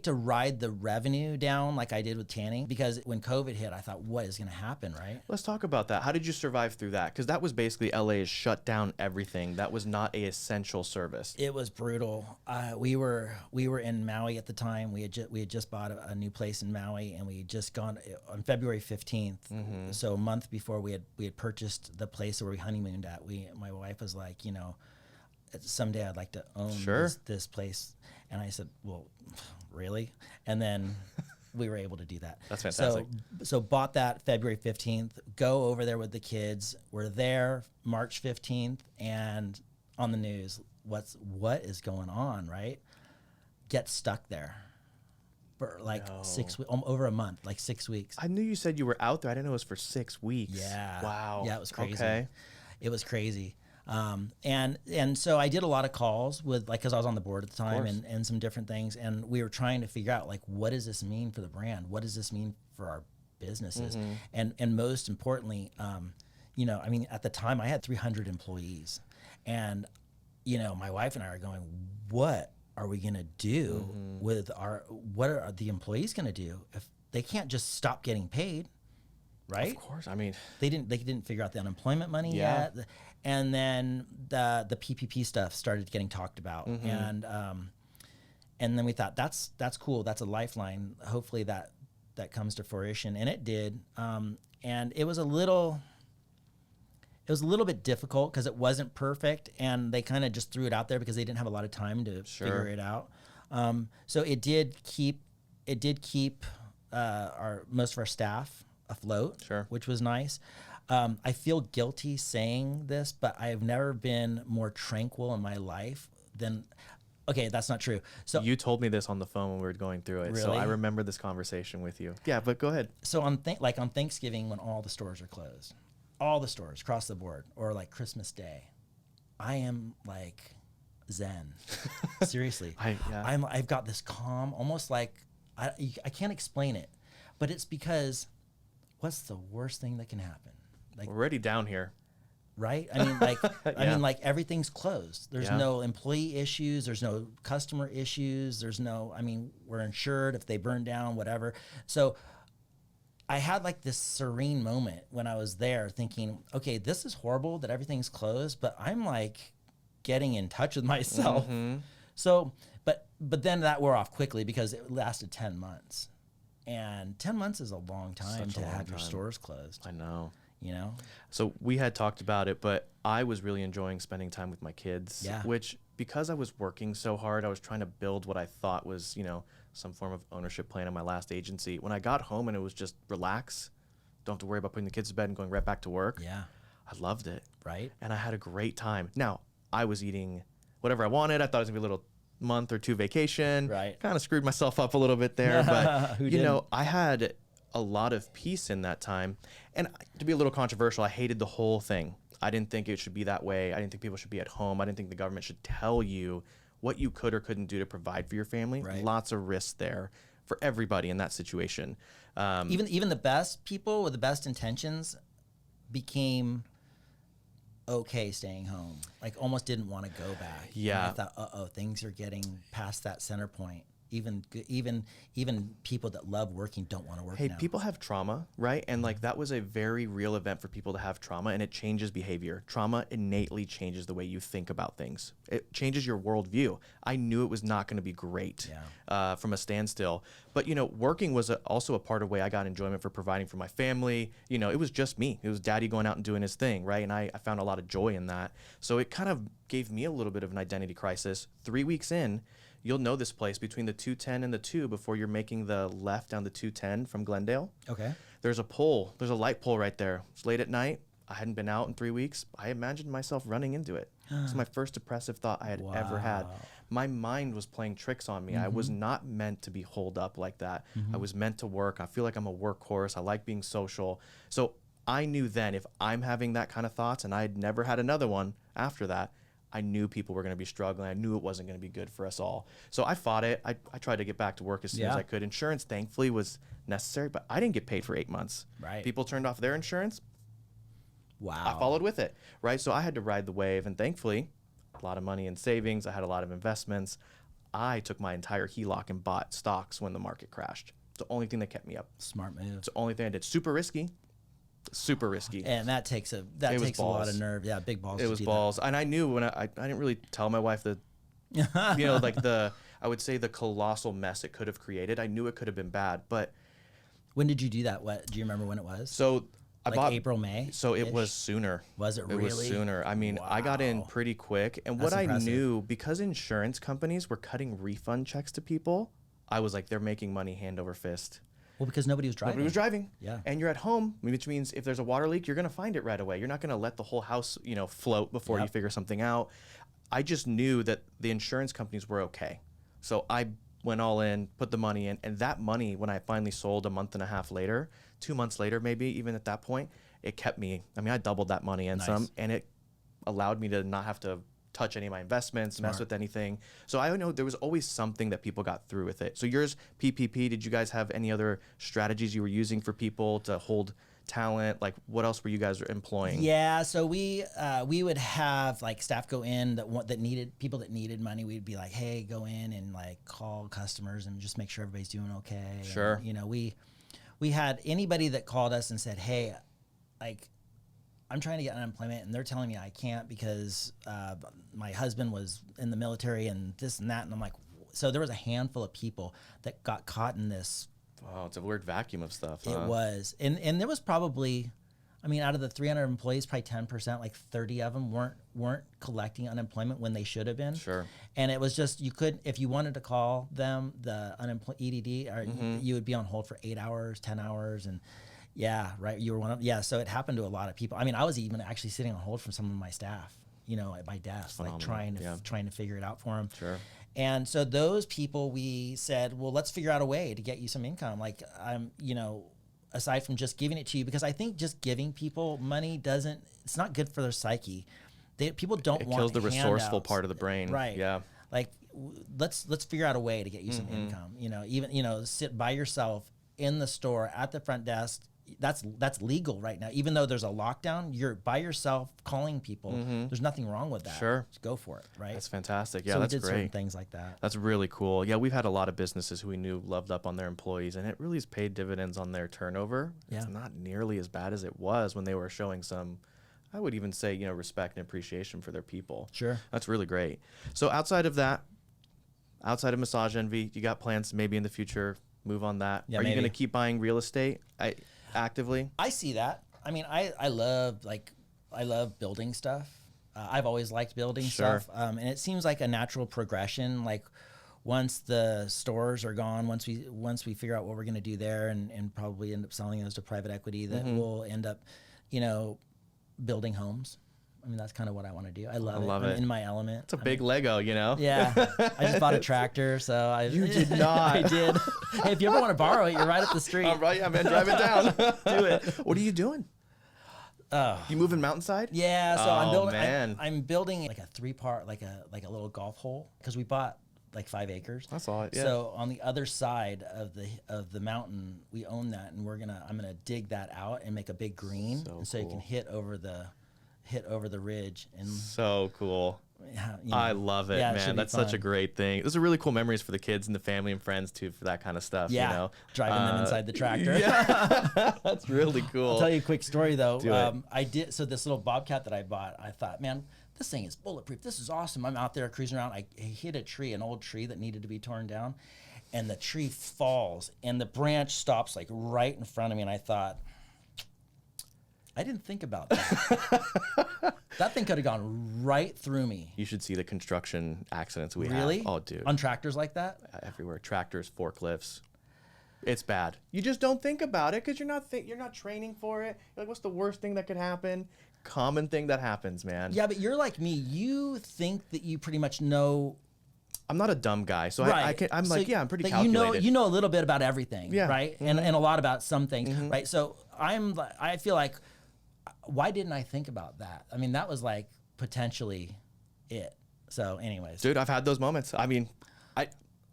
to ride the revenue down like I did with tanning, because when COVID hit, I thought, what is going to happen, right? Let's talk about that. How did you survive through that? Because that was basically LA's shut down everything. That was not a essential service. It was brutal. We were in Maui at the time. We had just bought a new place in Maui, and we had just gone on February 15th. So a month before we had purchased the place where we honeymooned at. My wife was like, you know, someday I'd like to own this place. And I said, well, really? And then we were able to do that. That's fantastic. So bought that February 15th, go over there with the kids. We're there March 15th, and on the news, what is going on, right? Get stuck there for like 6 weeks, over a month, like 6 weeks. I knew you said you were out there. I didn't know it was for 6 weeks. Yeah. Wow. Yeah, it was crazy. Okay. It was crazy. And so I did a lot of calls with, like, cause I was on the board at the time, and some different things. And we were trying to figure out, like, what does this mean for the brand? What does this mean for our businesses? And most importantly, you know, I mean, at the time I had 300 employees, and, you know, my wife and I are going, what are we going to do with what are the employees going to do if they can't just stop getting paid? Right? Of course. I mean, they didn't figure out the unemployment money yet. And then the PPP stuff started getting talked about. And then we thought, that's cool. That's a lifeline. Hopefully that comes to fruition. And it did. And it was a little bit difficult because it wasn't perfect, and they kind of just threw it out there because they didn't have a lot of time to figure it out. So it did keep most of our staff afloat, which was nice. I feel guilty saying this, but I have never been more tranquil in my life than. Okay, that's not true. So you told me this on the phone when we were going through it. Really? So I remember this conversation with you. Yeah, but go ahead. So on Thanksgiving, when all the stores are closed, all the stores across the board, or like Christmas Day, I am like zen. Seriously, I've got this calm, almost like I can't explain it, but it's because what's the worst thing that can happen? Like, we're already down here, right? I mean, like, I mean, like, everything's closed. There's no employee issues. There's no customer issues. There's no. I mean, we're insured if they burn down, whatever. So I had like this serene moment when I was there, thinking, okay, this is horrible that everything's closed, but I'm like getting in touch with myself. So, but then that wore off quickly because it lasted 10 months. And 10 months is a long time to have your stores closed. I know. You know? So we had talked about it, but I was really enjoying spending time with my kids, which, because I was working so hard, I was trying to build what I thought was, you know, some form of ownership plan in my last agency. When I got home and it was just relax, don't have to worry about putting the kids to bed and going right back to work. Yeah. I loved it. Right. And I had a great time. Now, I was eating whatever I wanted. I thought it was going to be a little month or two vacation. Right. Kind of screwed myself up a little bit there, but you know, I had a lot of peace in that time. And to be a little controversial, I hated the whole thing. I didn't think it should be that way. I didn't think people should be at home. I didn't think the government should tell you what you could or couldn't do to provide for your family. Right. Lots of risks there for everybody in that situation. Even the best people with the best intentions became okay staying home. Like almost didn't want to go back. Yeah. And I thought, things are getting past that center point. Even people that love working don't want to work now. People have trauma, right? And like that was a very real event for people to have trauma, and it changes behavior. Trauma innately changes the way you think about things. It changes your worldview. I knew it was not going to be great from a standstill. But, working was also a part of the way I got enjoyment for providing for my family. It was just me. It was daddy going out and doing his thing, right? And I found a lot of joy in that. So it kind of gave me a little bit of an identity crisis. 3 weeks in, you'll know this place between the 210 and the 2 before you're making the left down the 210 from Glendale. Okay. There's a pole. There's a light pole right there. It's late at night. I hadn't been out in 3 weeks. I imagined myself running into it. It's my first depressive thought I had ever had. My mind was playing tricks on me. I was not meant to be holed up like that. I was meant to work. I feel like I'm a workhorse. I like being social. So I knew then if I'm having that kind of thoughts, and I had never had another one after that, I knew people were going to be struggling. I knew it wasn't going to be good for us all. So I fought it. I tried to get back to work as soon as I could. Insurance, thankfully, was necessary, but I didn't get paid for 8 months. Right. People turned off their insurance. Wow. I followed with it, right? So I had to ride the wave, and thankfully, a lot of money in savings. I had a lot of investments. I took my entire HELOC and bought stocks when the market crashed. It's the only thing that kept me up. Smart move. It's the only thing I did. Super risky. And that takes a lot of nerve. Yeah, big balls. It was balls. And I knew when I didn't really tell my wife that, I would say the colossal mess it could have created. I knew it could have been bad, but. When did you do that? Do you remember when it was? So I bought April, May. So it was sooner. Was it really? It was sooner. I mean, I got in pretty quick. And That's what impressive. I knew, because insurance companies were cutting refund checks to people, I was like, they're making money hand over fist. Well, because nobody was driving. Nobody was driving. Yeah. And you're at home, which means if there's a water leak, you're going to find it right away. You're not going to let the whole house, float before you figure something out. I just knew that the insurance companies were okay. So I went all in, put the money in, and that money, when I finally sold a month and a half later, 2 months later, maybe even at that point, it kept me. I mean, I doubled that money and some, and it allowed me to not have to touch any of my investments, mess with anything. So I know there was always something that people got through with it. So yours, PPP, did you guys have any other strategies you were using for people to hold talent? Like what else were you guys employing? Yeah, so we would have like staff go in that needed people that needed money. We'd be like, hey, go in and like call customers and just make sure everybody's doing okay. Sure. And, we had anybody that called us and said, hey, like, I'm trying to get unemployment and they're telling me I can't because my husband was in the military and this and that. And I'm like, so there was a handful of people that got caught in this. Wow, it's a weird vacuum of stuff. It was. And there was probably, out of the 300 employees, probably 10%, like 30 of them weren't collecting unemployment when they should have been. Sure. And it was just, if you wanted to call them the EDD, or you would be on hold for 8 hours, 10 hours. And yeah, right. You were one of, so it happened to a lot of people. I was even actually sitting on hold for some of my staff, at my desk, like trying to figure it out for them. Sure. And so those people, we said, well, let's figure out a way to get you some income. Like, aside from just giving it to you, because I think just giving people money it's not good for their psyche. People don't want kills the resourceful part of the brain. Right. Yeah. Like, let's figure out a way to get you some income. Even sit by yourself in the store at the front desk. That's legal right now. Even though there's a lockdown, you're by yourself calling people. There's nothing wrong with that. Sure. Just go for it, right? That's fantastic. Yeah, so that's we did great. certain things like that. That's really cool. Yeah, we've had a lot of businesses who we knew loved up on their employees, and it really has paid dividends on their turnover. Yeah. It's not nearly as bad as it was when they were showing some, I would even say, respect and appreciation for their people. Sure. That's really great. So outside of Massage Envy, you got plans to maybe in the future move on that? Yeah, Are you maybe. going to keep buying real estate actively? I see that. I love building stuff. I've always liked building stuff. And it seems like a natural progression. Like once the stores are gone, once we figure out what we're going to do there and probably end up selling those to private equity, that we'll end up, building homes. I mean, that's kind of what I want to do. I love it. I'm in my element. It's a big Lego, you know? Yeah. I just bought a tractor, so You did not. I did. Hey, if you ever want to borrow it, you're right up the street. All right, yeah, man, drive it down. Do it. What are you doing? You moving mountainside? Yeah, so man. I'm building like a 3-part, like a little golf hole, because we bought like 5 acres. That's all. Yeah. So on the other side of the mountain, we own that, and I'm gonna dig that out and make a big green, so you can hit over the ridge. And so cool. Yeah, I love it, man. That's such a great thing. Those are really cool memories for the kids and the family and friends too, for that kind of stuff. Yeah, you know? Driving them inside the tractor. Yeah, that's really cool. I'll tell you a quick story though. Do it. I did. So this little Bobcat that I bought, I thought, man, this thing is bulletproof. This is awesome. I'm out there cruising around. I hit a tree, an old tree that needed to be torn down, and the tree falls, and the branch stops like right in front of me, and I thought, I didn't think about that. That thing could have gone right through me. You should see the construction accidents we have. Really? Oh, dude. On tractors like that? Everywhere. Tractors, forklifts. It's bad. You just don't think about it because you're not training for it. You're like, what's the worst thing that could happen? Common thing that happens, man. Yeah, but you're like me. You think that you pretty much know. I'm not a dumb guy, so right. I'm so like, yeah, I'm pretty calculated. You know a little bit about everything, yeah. right? Mm-hmm. And a lot about some things, right? So I feel like, why didn't I think about that? I mean, that was like potentially it. So anyways. Dude, I've had those moments. I mean, I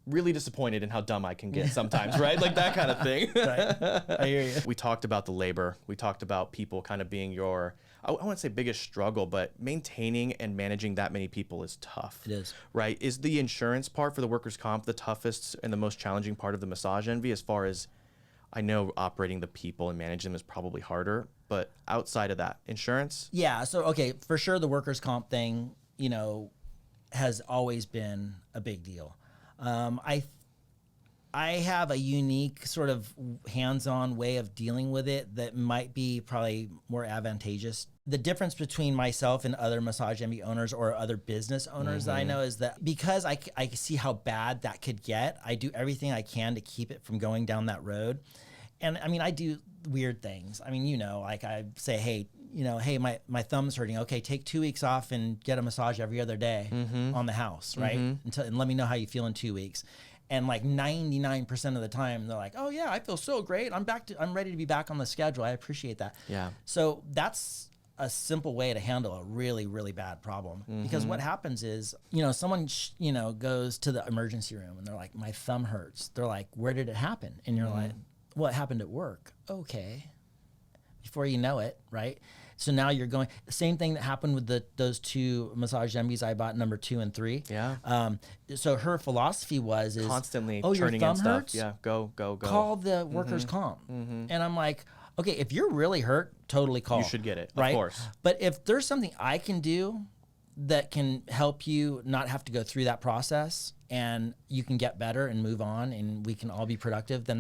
really disappointed in how dumb I can get sometimes, right? Like that kind of thing. Right. I hear you. We talked about the labor. We talked about people kind of being your, I wouldn't say biggest struggle, but maintaining and managing that many people is tough. It is. Right? Is the insurance part for the workers' comp the toughest and the most challenging part of the massage envy? As far as I know, operating the people and managing them is probably harder, but outside of that, insurance? Yeah. So, okay, for sure, the workers' comp thing, has always been a big deal. I have a unique sort of hands-on way of dealing with it that might be probably more advantageous. The difference between myself and other massage envy owners or other business owners that I know is that because I see how bad that could get, I do everything I can to keep it from going down that road. And I mean, I do weird things. I mean, like I say, hey, my thumb's hurting. Okay, take 2 weeks off and get a massage every other day on the house, right? And let me know how you feel in 2 weeks. And like 99% of the time, they're like, "Oh yeah, I feel so great. I'm ready to be back on the schedule. I appreciate that." Yeah. So that's a simple way to handle a really, really bad problem. Because what happens is, someone goes to the emergency room and they're like, "My thumb hurts." They're like, "Where did it happen?" And you're like, "Well, it happened at work." Okay. Before you know it, right? So now you're going, the same thing that happened with those 2 massage envies I bought, number 2 and 3. Yeah. So her philosophy is constantly your turning thumb in stuff. hurts? Yeah, go. Call the workers' comp. And I'm like, okay, if you're really hurt, totally call. You should get it, right? Of course. But if there's something I can do that can help you not have to go through that process and you can get better and move on and we can all be productive, then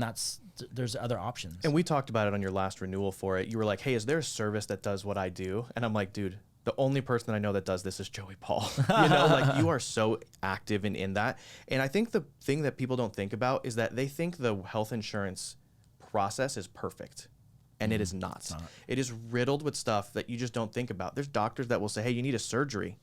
there's other options. And we talked about it on your last renewal for it. You were like, hey, is there a service that does what I do? And I'm like, dude, the only person I know that does this is Joey Paul. Like you are so active and in that. And I think the thing that people don't think about is that they think the health insurance process is perfect. And it is not. It is riddled with stuff that you just don't think about. There's doctors that will say, hey, you need a surgery.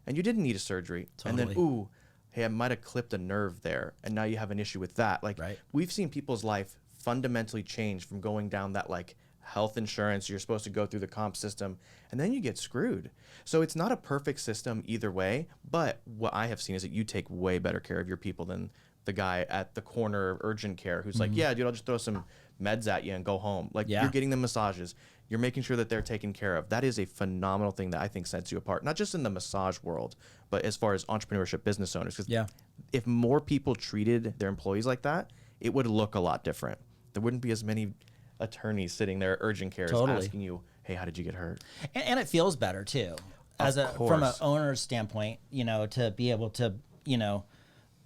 And you didn't need a surgery. Totally. And then, ooh, hey, I might have clipped a nerve there. And now you have an issue with that. Like, we've seen people's life fundamentally change from going down that, like, health insurance. You're supposed to go through the comp system. And then you get screwed. So it's not a perfect system either way. But what I have seen is that you take way better care of your people than the guy at the corner of urgent care who's like, yeah, dude, I'll just throw some meds at you and go home. Like, you're getting them massages. You're making sure that they're taken care of. That is a phenomenal thing that I think sets you apart, not just in the massage world, but as far as entrepreneurship business owners. Because if more people treated their employees like that, it would look a lot different. There wouldn't be as many attorneys sitting there at urgent care asking you, hey, how did you get hurt? And it feels better too. From an owner's standpoint, to be able to,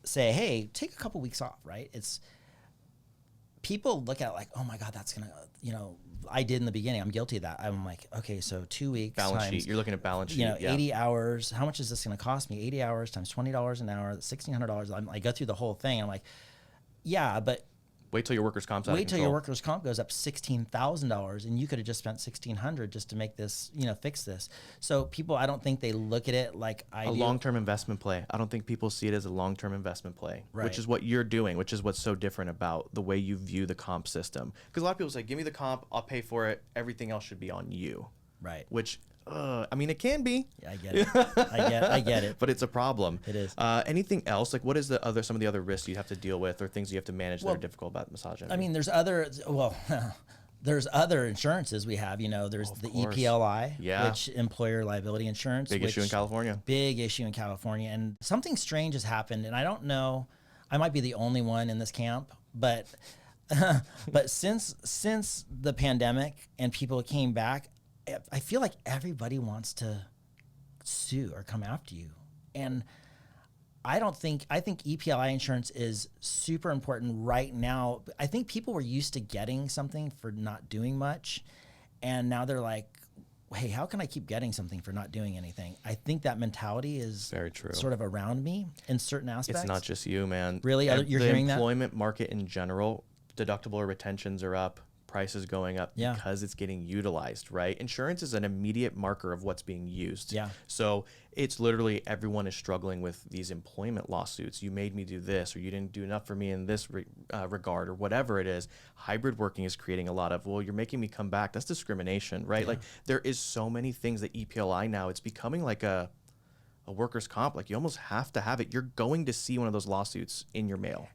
say, hey, take a couple weeks off, right? It's people look at it like, oh my God, that's gonna, I did in the beginning. I'm guilty of that. I'm like, okay, so 2 weeks balance times, sheet. You're looking at balance sheet. 80 hours. How much is this going to cost me? 80 hours times $20 an hour, $1,600. I go through the whole thing. I'm like, yeah, but Wait till your workers' comp's out of Wait till control. your workers' comp goes up $16,000, and you could have just spent $1,600 just to make this, fix this. So people, I don't think they look at it like I do. A long-term investment play. I don't think people see it as a long-term investment play, which is what you're doing, which is what's so different about the way you view the comp system. Because a lot of people say, give me the comp, I'll pay for it. Everything else should be on you. Right. Which, I mean, it can be. Yeah, I get it. I get it. But it's a problem. It is. Anything else? Like, what is some of the other risks you have to deal with, or things you have to manage that are difficult about massage envy? I mean, there's other insurances we have. There's the EPLI, which employer liability insurance. Big issue in California. Big issue in California. And something strange has happened, and I don't know, I might be the only one in this camp, but but since the pandemic and people came back, I feel like everybody wants to sue or come after you. And I think EPLI insurance is super important right now. I think people were used to getting something for not doing much. And now they're like, hey, how can I keep getting something for not doing anything? I think that mentality is very true. Sort of around me in certain aspects. It's not just you, man. Really? You're hearing that? The employment market in general, deductible or retentions are up. Prices going up because it's getting utilized, right? Insurance is an immediate marker of what's being used. Yeah. So it's literally everyone is struggling with these employment lawsuits. You made me do this, or you didn't do enough for me in this regard, or whatever it is. Hybrid working is creating a lot of, well, you're making me come back. That's discrimination, right? Yeah. Like there is so many things that EPLI now, it's becoming like a workers' comp. Like you almost have to have it. You're going to see one of those lawsuits in your mail.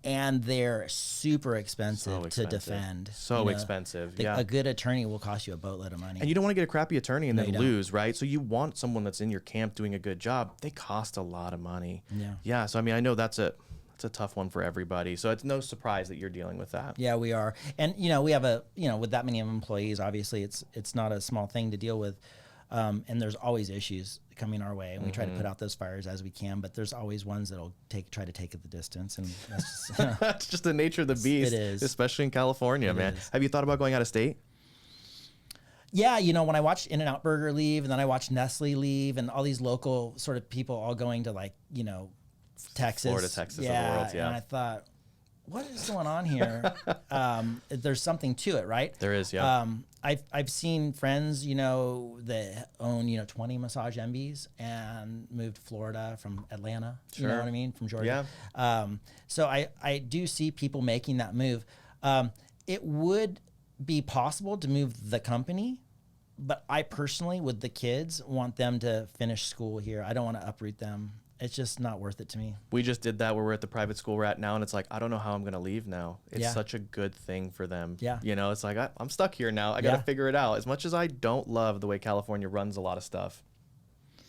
And they're super expensive to defend. So expensive. A good attorney will cost you a boatload of money. And you don't want to get a crappy attorney and then lose, right? So you want someone that's in your camp doing a good job. They cost a lot of money. Yeah. Yeah. So I mean, I know that's a tough one for everybody. So it's no surprise that you're dealing with that. Yeah, we are. And we have with that many employees, obviously it's not a small thing to deal with. And there's always issues coming our way, and we try to put out those fires as we can, but there's always ones that'll try to take it the distance, and that's just that's just the nature of the beast. It is, especially in California, man. Have you thought about going out of state? Yeah, when I watched In-N-Out Burger leave, and then I watched Nestle leave, and all these local sort of people all going to Texas, Florida, Texas, of the world, and I thought, what is going on here? There's something to it, right? There is, yeah. I've seen friends, that own, 20 massage MBs and moved to Florida from Atlanta. Sure. You know what I mean? From Georgia. Yeah. So I do see people making that move. It would be possible to move the company, but I personally, with the kids, want them to finish school here. I don't want to uproot them. It's just not worth it to me. We just did that where we're at the private school we're at now, and it's like, I don't know how I'm going to leave now. It's such a good thing for them. Yeah. It's like, I'm stuck here now. I got to figure it out. As much as I don't love the way California runs a lot of stuff,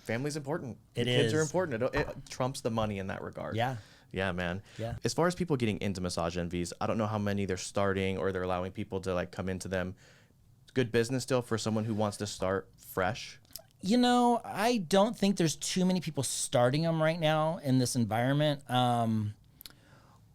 family's important. Kids are important. It trumps the money in that regard. Yeah. Yeah, man. Yeah. As far as people getting into massage envies, I don't know how many they're starting or they're allowing people to come into them. Good business still for someone who wants to start fresh. I don't think there's too many people starting them right now in this environment.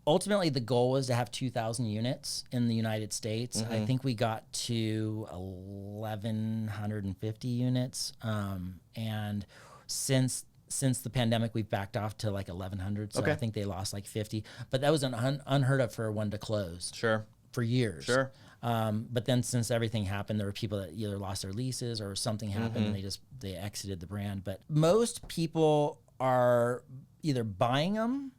Ultimately, the goal was to have 2,000 units in the United States. Mm-hmm. I think we got to 1,150 units. And since the pandemic, we've backed off to 1,100. So I think they lost 50. But that was unheard of for one to close. Sure. For years. Sure. But then since everything happened, there were people that either lost their leases or something happened and they exited the brand. But most people are either buying them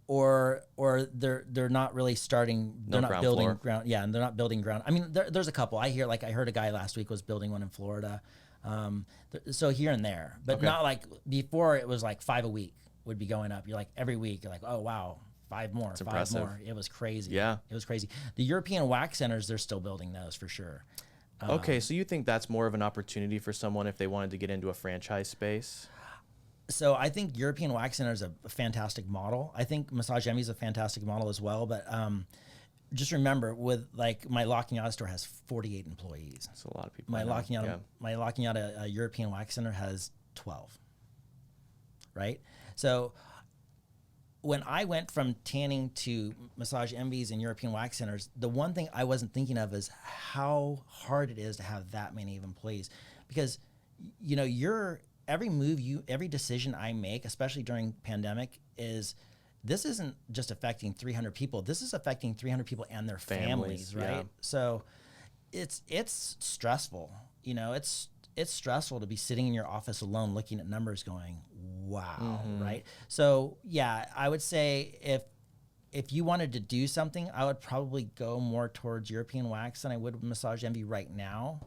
or they're not really starting. They're not building ground. Yeah, and they're not building ground. I mean, there's a couple. I heard a guy last week was building one in Florida. So here and there, but not before. It was 5 a week would be going up. You're every week. You're oh wow. 5 more, it's 5 impressive. more. It was crazy. Yeah. It was crazy. The European wax centers, they're still building those for sure. Okay, so you think that's more of an opportunity for someone if they wanted to get into a franchise space? So I think European wax center is a fantastic model. I think Massage Envy is a fantastic model as well. But just remember, with my Locking Out store has 48 employees. That's a lot of people. My Locking Out a European wax center has 12. Right? So when I went from tanning to Massage Envies and European wax centers, the one thing I wasn't thinking of is how hard it is to have that many of employees, because every decision I make, especially during pandemic, is this isn't just affecting 300 people. This is affecting 300 people and their families, right? Yeah. So it's stressful. You know, it's stressful to be sitting in your office alone looking at numbers going, wow, right? So yeah, I would say if you wanted to do something, I would probably go more towards European wax than I would Massage Envy right now.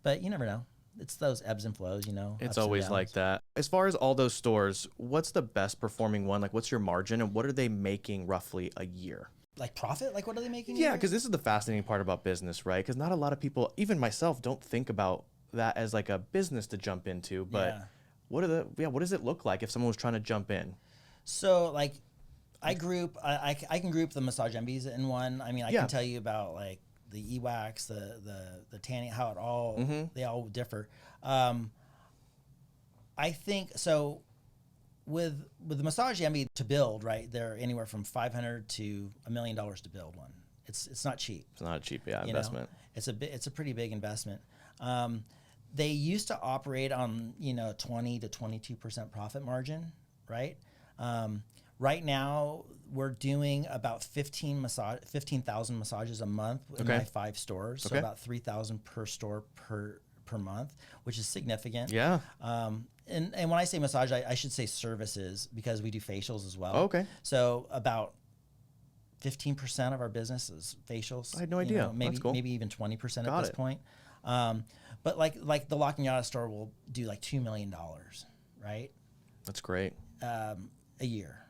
But you never know. It's those ebbs and flows, you know. It's always like that. As far as all those stores, what's the best performing one? Like, what's your margin, and what are they making roughly a year? Like profit? Like, what are they making? Yeah, because this is the fascinating part about business, right? Because not a lot of people, even myself, don't think about that as like a business to jump into. But what does it look like if someone was trying to jump in? So like, I can group the Massage Envies in one. I mean, I can tell you about like the e-wax, the tanning, how it all they all differ. I think so. With the Massage Envy to build, right? They're anywhere from $500 to $1 million to build one. It's not cheap. It's not a cheap investment. It's a pretty big investment. They used to operate on 20 to 22% profit margin, right? Right now, we're doing about 15,000 massages a month in my 5 stores, so about 3,000 per store per month, which is significant. Yeah. And when I say massage, I should say services, because we do facials as well. Okay. So about 15% of our business is facials. I had no idea. Maybe That's cool. Maybe even 20% at this point. But like the La Cañada store will do like $2 million, right? That's great. A year.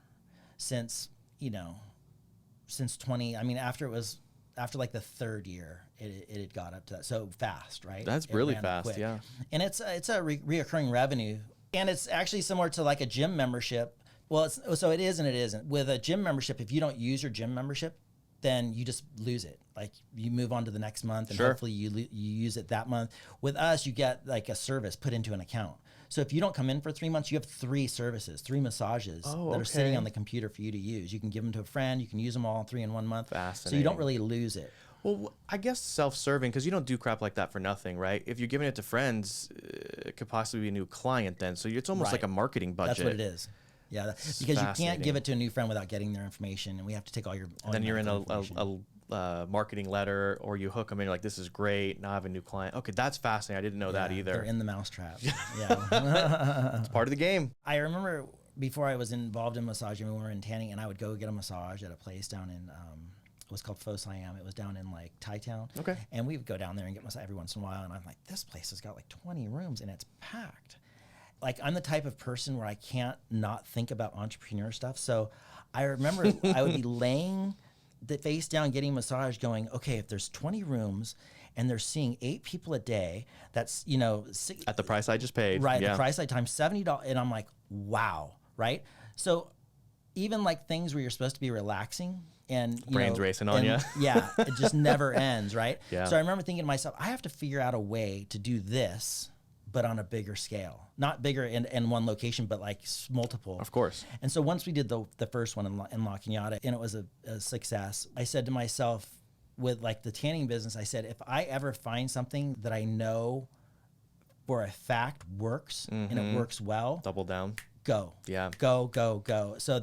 Since 20, I mean, after like the 3rd year, it had got up to that. So fast, right? That's really fast, quick. Yeah. And it's a reoccurring revenue. And it's actually similar to like a gym membership. Well, so it is and it isn't. With a gym membership, if you don't use your gym membership, then you just lose it. Like you move on to the next month, and hopefully you use it that month. With us, you get like a service put into an account. So if you don't come in for 3 months, you have 3 services, 3 massages that are sitting on the computer for you to use. You can give them to a friend. You can use them all 3 in 1 month. Fascinating. So you don't really lose it. Well, I guess self-serving, because you don't do crap like that for nothing, right? If you're giving it to friends, it could possibly be a new client then. So it's almost like a marketing budget. That's what it is. Yeah, because you can't give it to a new friend without getting their information, and we have to take all your. And then you're in a marketing letter, or you hook them in. You're like, this is great. Now I have a new client. Okay, that's fascinating. I didn't know that either. They're in the mousetrap. Yeah, it's part of the game. I remember before I was involved in massaging, when we were in tanning, and I would go get a massage at a place down in. It was called Faux Siam. It was down in like Thai Town. Okay. And we would go down there and get massage every once in a while, and I'm like, this place has got like 20 rooms and it's packed. Like, I'm the type of person where I can't not think about entrepreneur stuff. So I remember I would be laying the face down getting massage going, okay, if there's 20 rooms and they're seeing 8 people a day, that's, at the price I just paid. Right, the price I times $70. And I'm like, wow, right? So even like things where you're supposed to be relaxing and brain's racing on you. Yeah, it just never ends, right? Yeah. So I remember thinking to myself, I have to figure out a way to do this, but on a bigger scale. Not bigger in one location, but like multiple. Of course. And so once we did the first one in La Cañada, and it was a success, I said to myself, with like the tanning business, I said, if I ever find something that I know for a fact works, and it works well. Double down. Go. Yeah. Go. So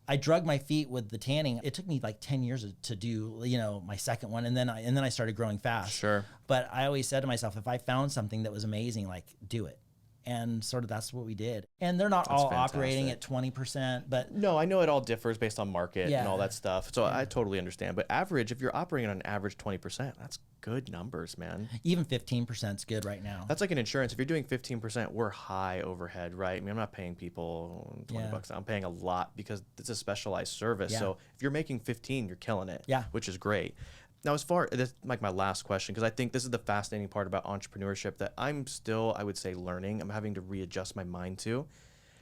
I drug my feet with the tanning. It took me like 10 years to do, my second one. And then I started growing fast. Sure. But I always said to myself, if I found something that was amazing, like, do it. And sort of that's what we did. And they're not all operating at 20%, but. No, I know it all differs based on market and all that stuff. So I totally understand. But average, if you're operating on an average 20%, that's good numbers, man. Even 15% is good right now. That's like an insurance. If you're doing 15%, we're high overhead, right? I mean, I'm not paying people $20. I'm paying a lot because it's a specialized service. Yeah. So if you're making 15, you're killing it. Yeah. Which is great. Now, as far as like my last question, because I think this is the fascinating part about entrepreneurship that I'm still, I would say, learning. I'm having to readjust my mind to.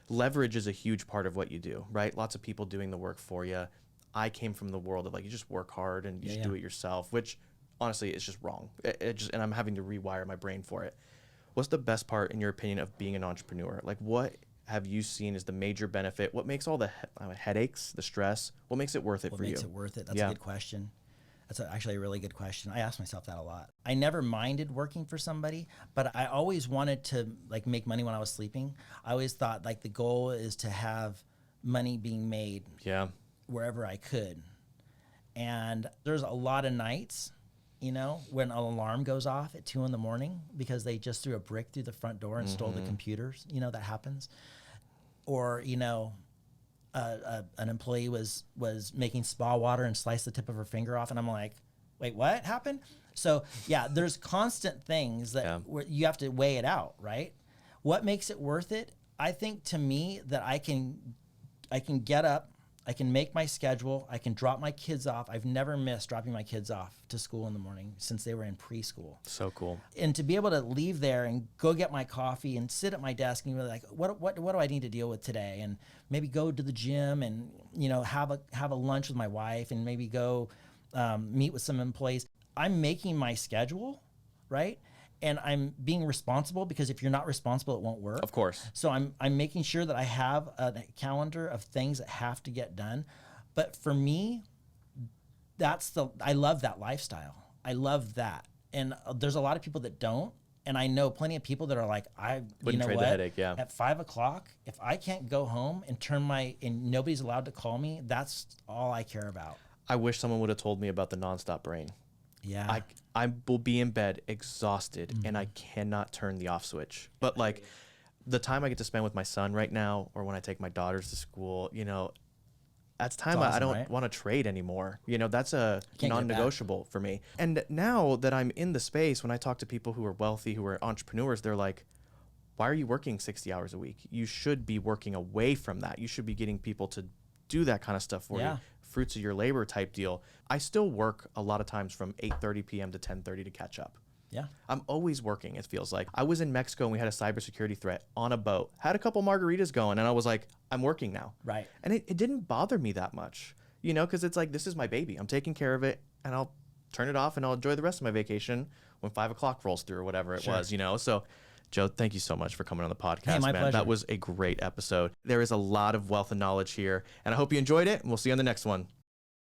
Leverage is a huge part of what you do, right? Lots of people doing the work for you. I came from the world of like, you just work hard and you just do it yourself, which honestly is just wrong. And I'm having to rewire my brain for it. What's the best part, in your opinion, of being an entrepreneur? Like, what have you seen as the major benefit? What makes all the headaches, the stress, what makes it worth it for you? What makes it worth it? That's a good question. That's actually a really good question. I ask myself that a lot. I never minded working for somebody, but I always wanted to like make money when I was sleeping. I always thought like the goal is to have money being made wherever I could. And there's a lot of nights, you know, when an alarm goes off at 2 a.m. because they just threw a brick through the front door and stole the computers. You know, that happens. Or, you know, an employee was making spa water and sliced the tip of her finger off. And I'm like, wait, what happened? So yeah, there's constant things that where you have to weigh it out, right? What makes it worth it? I think to me that I can get up, I can make my schedule, I can drop my kids off. I've never missed dropping my kids off to school in the morning since they were in preschool. So cool. And to be able to leave there and go get my coffee and sit at my desk and be like, what do I need to deal with today? And maybe go to the gym and, you know, have a lunch with my wife and maybe go meet with some employees. I'm making my schedule, right? And I'm being responsible, because if you're not responsible, it won't work. Of course. So I'm making sure that I have a calendar of things that have to get done. But for me, I love that lifestyle. I love that. And there's a lot of people that don't. And I know plenty of people that are like, Wouldn't trade the headache, yeah. At 5 o'clock, if I can't go home and nobody's allowed to call me, that's all I care about. I wish someone would have told me about the nonstop brain. Yeah. I will be in bed exhausted and I cannot turn the off switch. But like the time I get to spend with my son right now, or when I take my daughters to school, you know, that's time I don't want to trade anymore. You know, that's a non-negotiable for me. And now that I'm in the space, when I talk to people who are wealthy, who are entrepreneurs, they're like, why are you working 60 hours a week? You should be working away from that. You should be getting people to do that kind of stuff for you. Fruits of your labor type deal. I still work a lot of times from 8:30 p.m. to 10:30 to catch up. Yeah. I'm always working, it feels like. I was in Mexico and we had a cybersecurity threat on a boat. Had a couple margaritas going and I was like, I'm working now. Right. And it didn't bother me that much, you know, because it's like, this is my baby. I'm taking care of it and I'll turn it off and I'll enjoy the rest of my vacation when 5 o'clock rolls through or whatever it was, you know. So Joe, thank you so much for coming on the podcast, hey, my man. pleasure. That was a great episode. There is a lot of wealth and knowledge here, and I hope you enjoyed it, and we'll see you on the next one.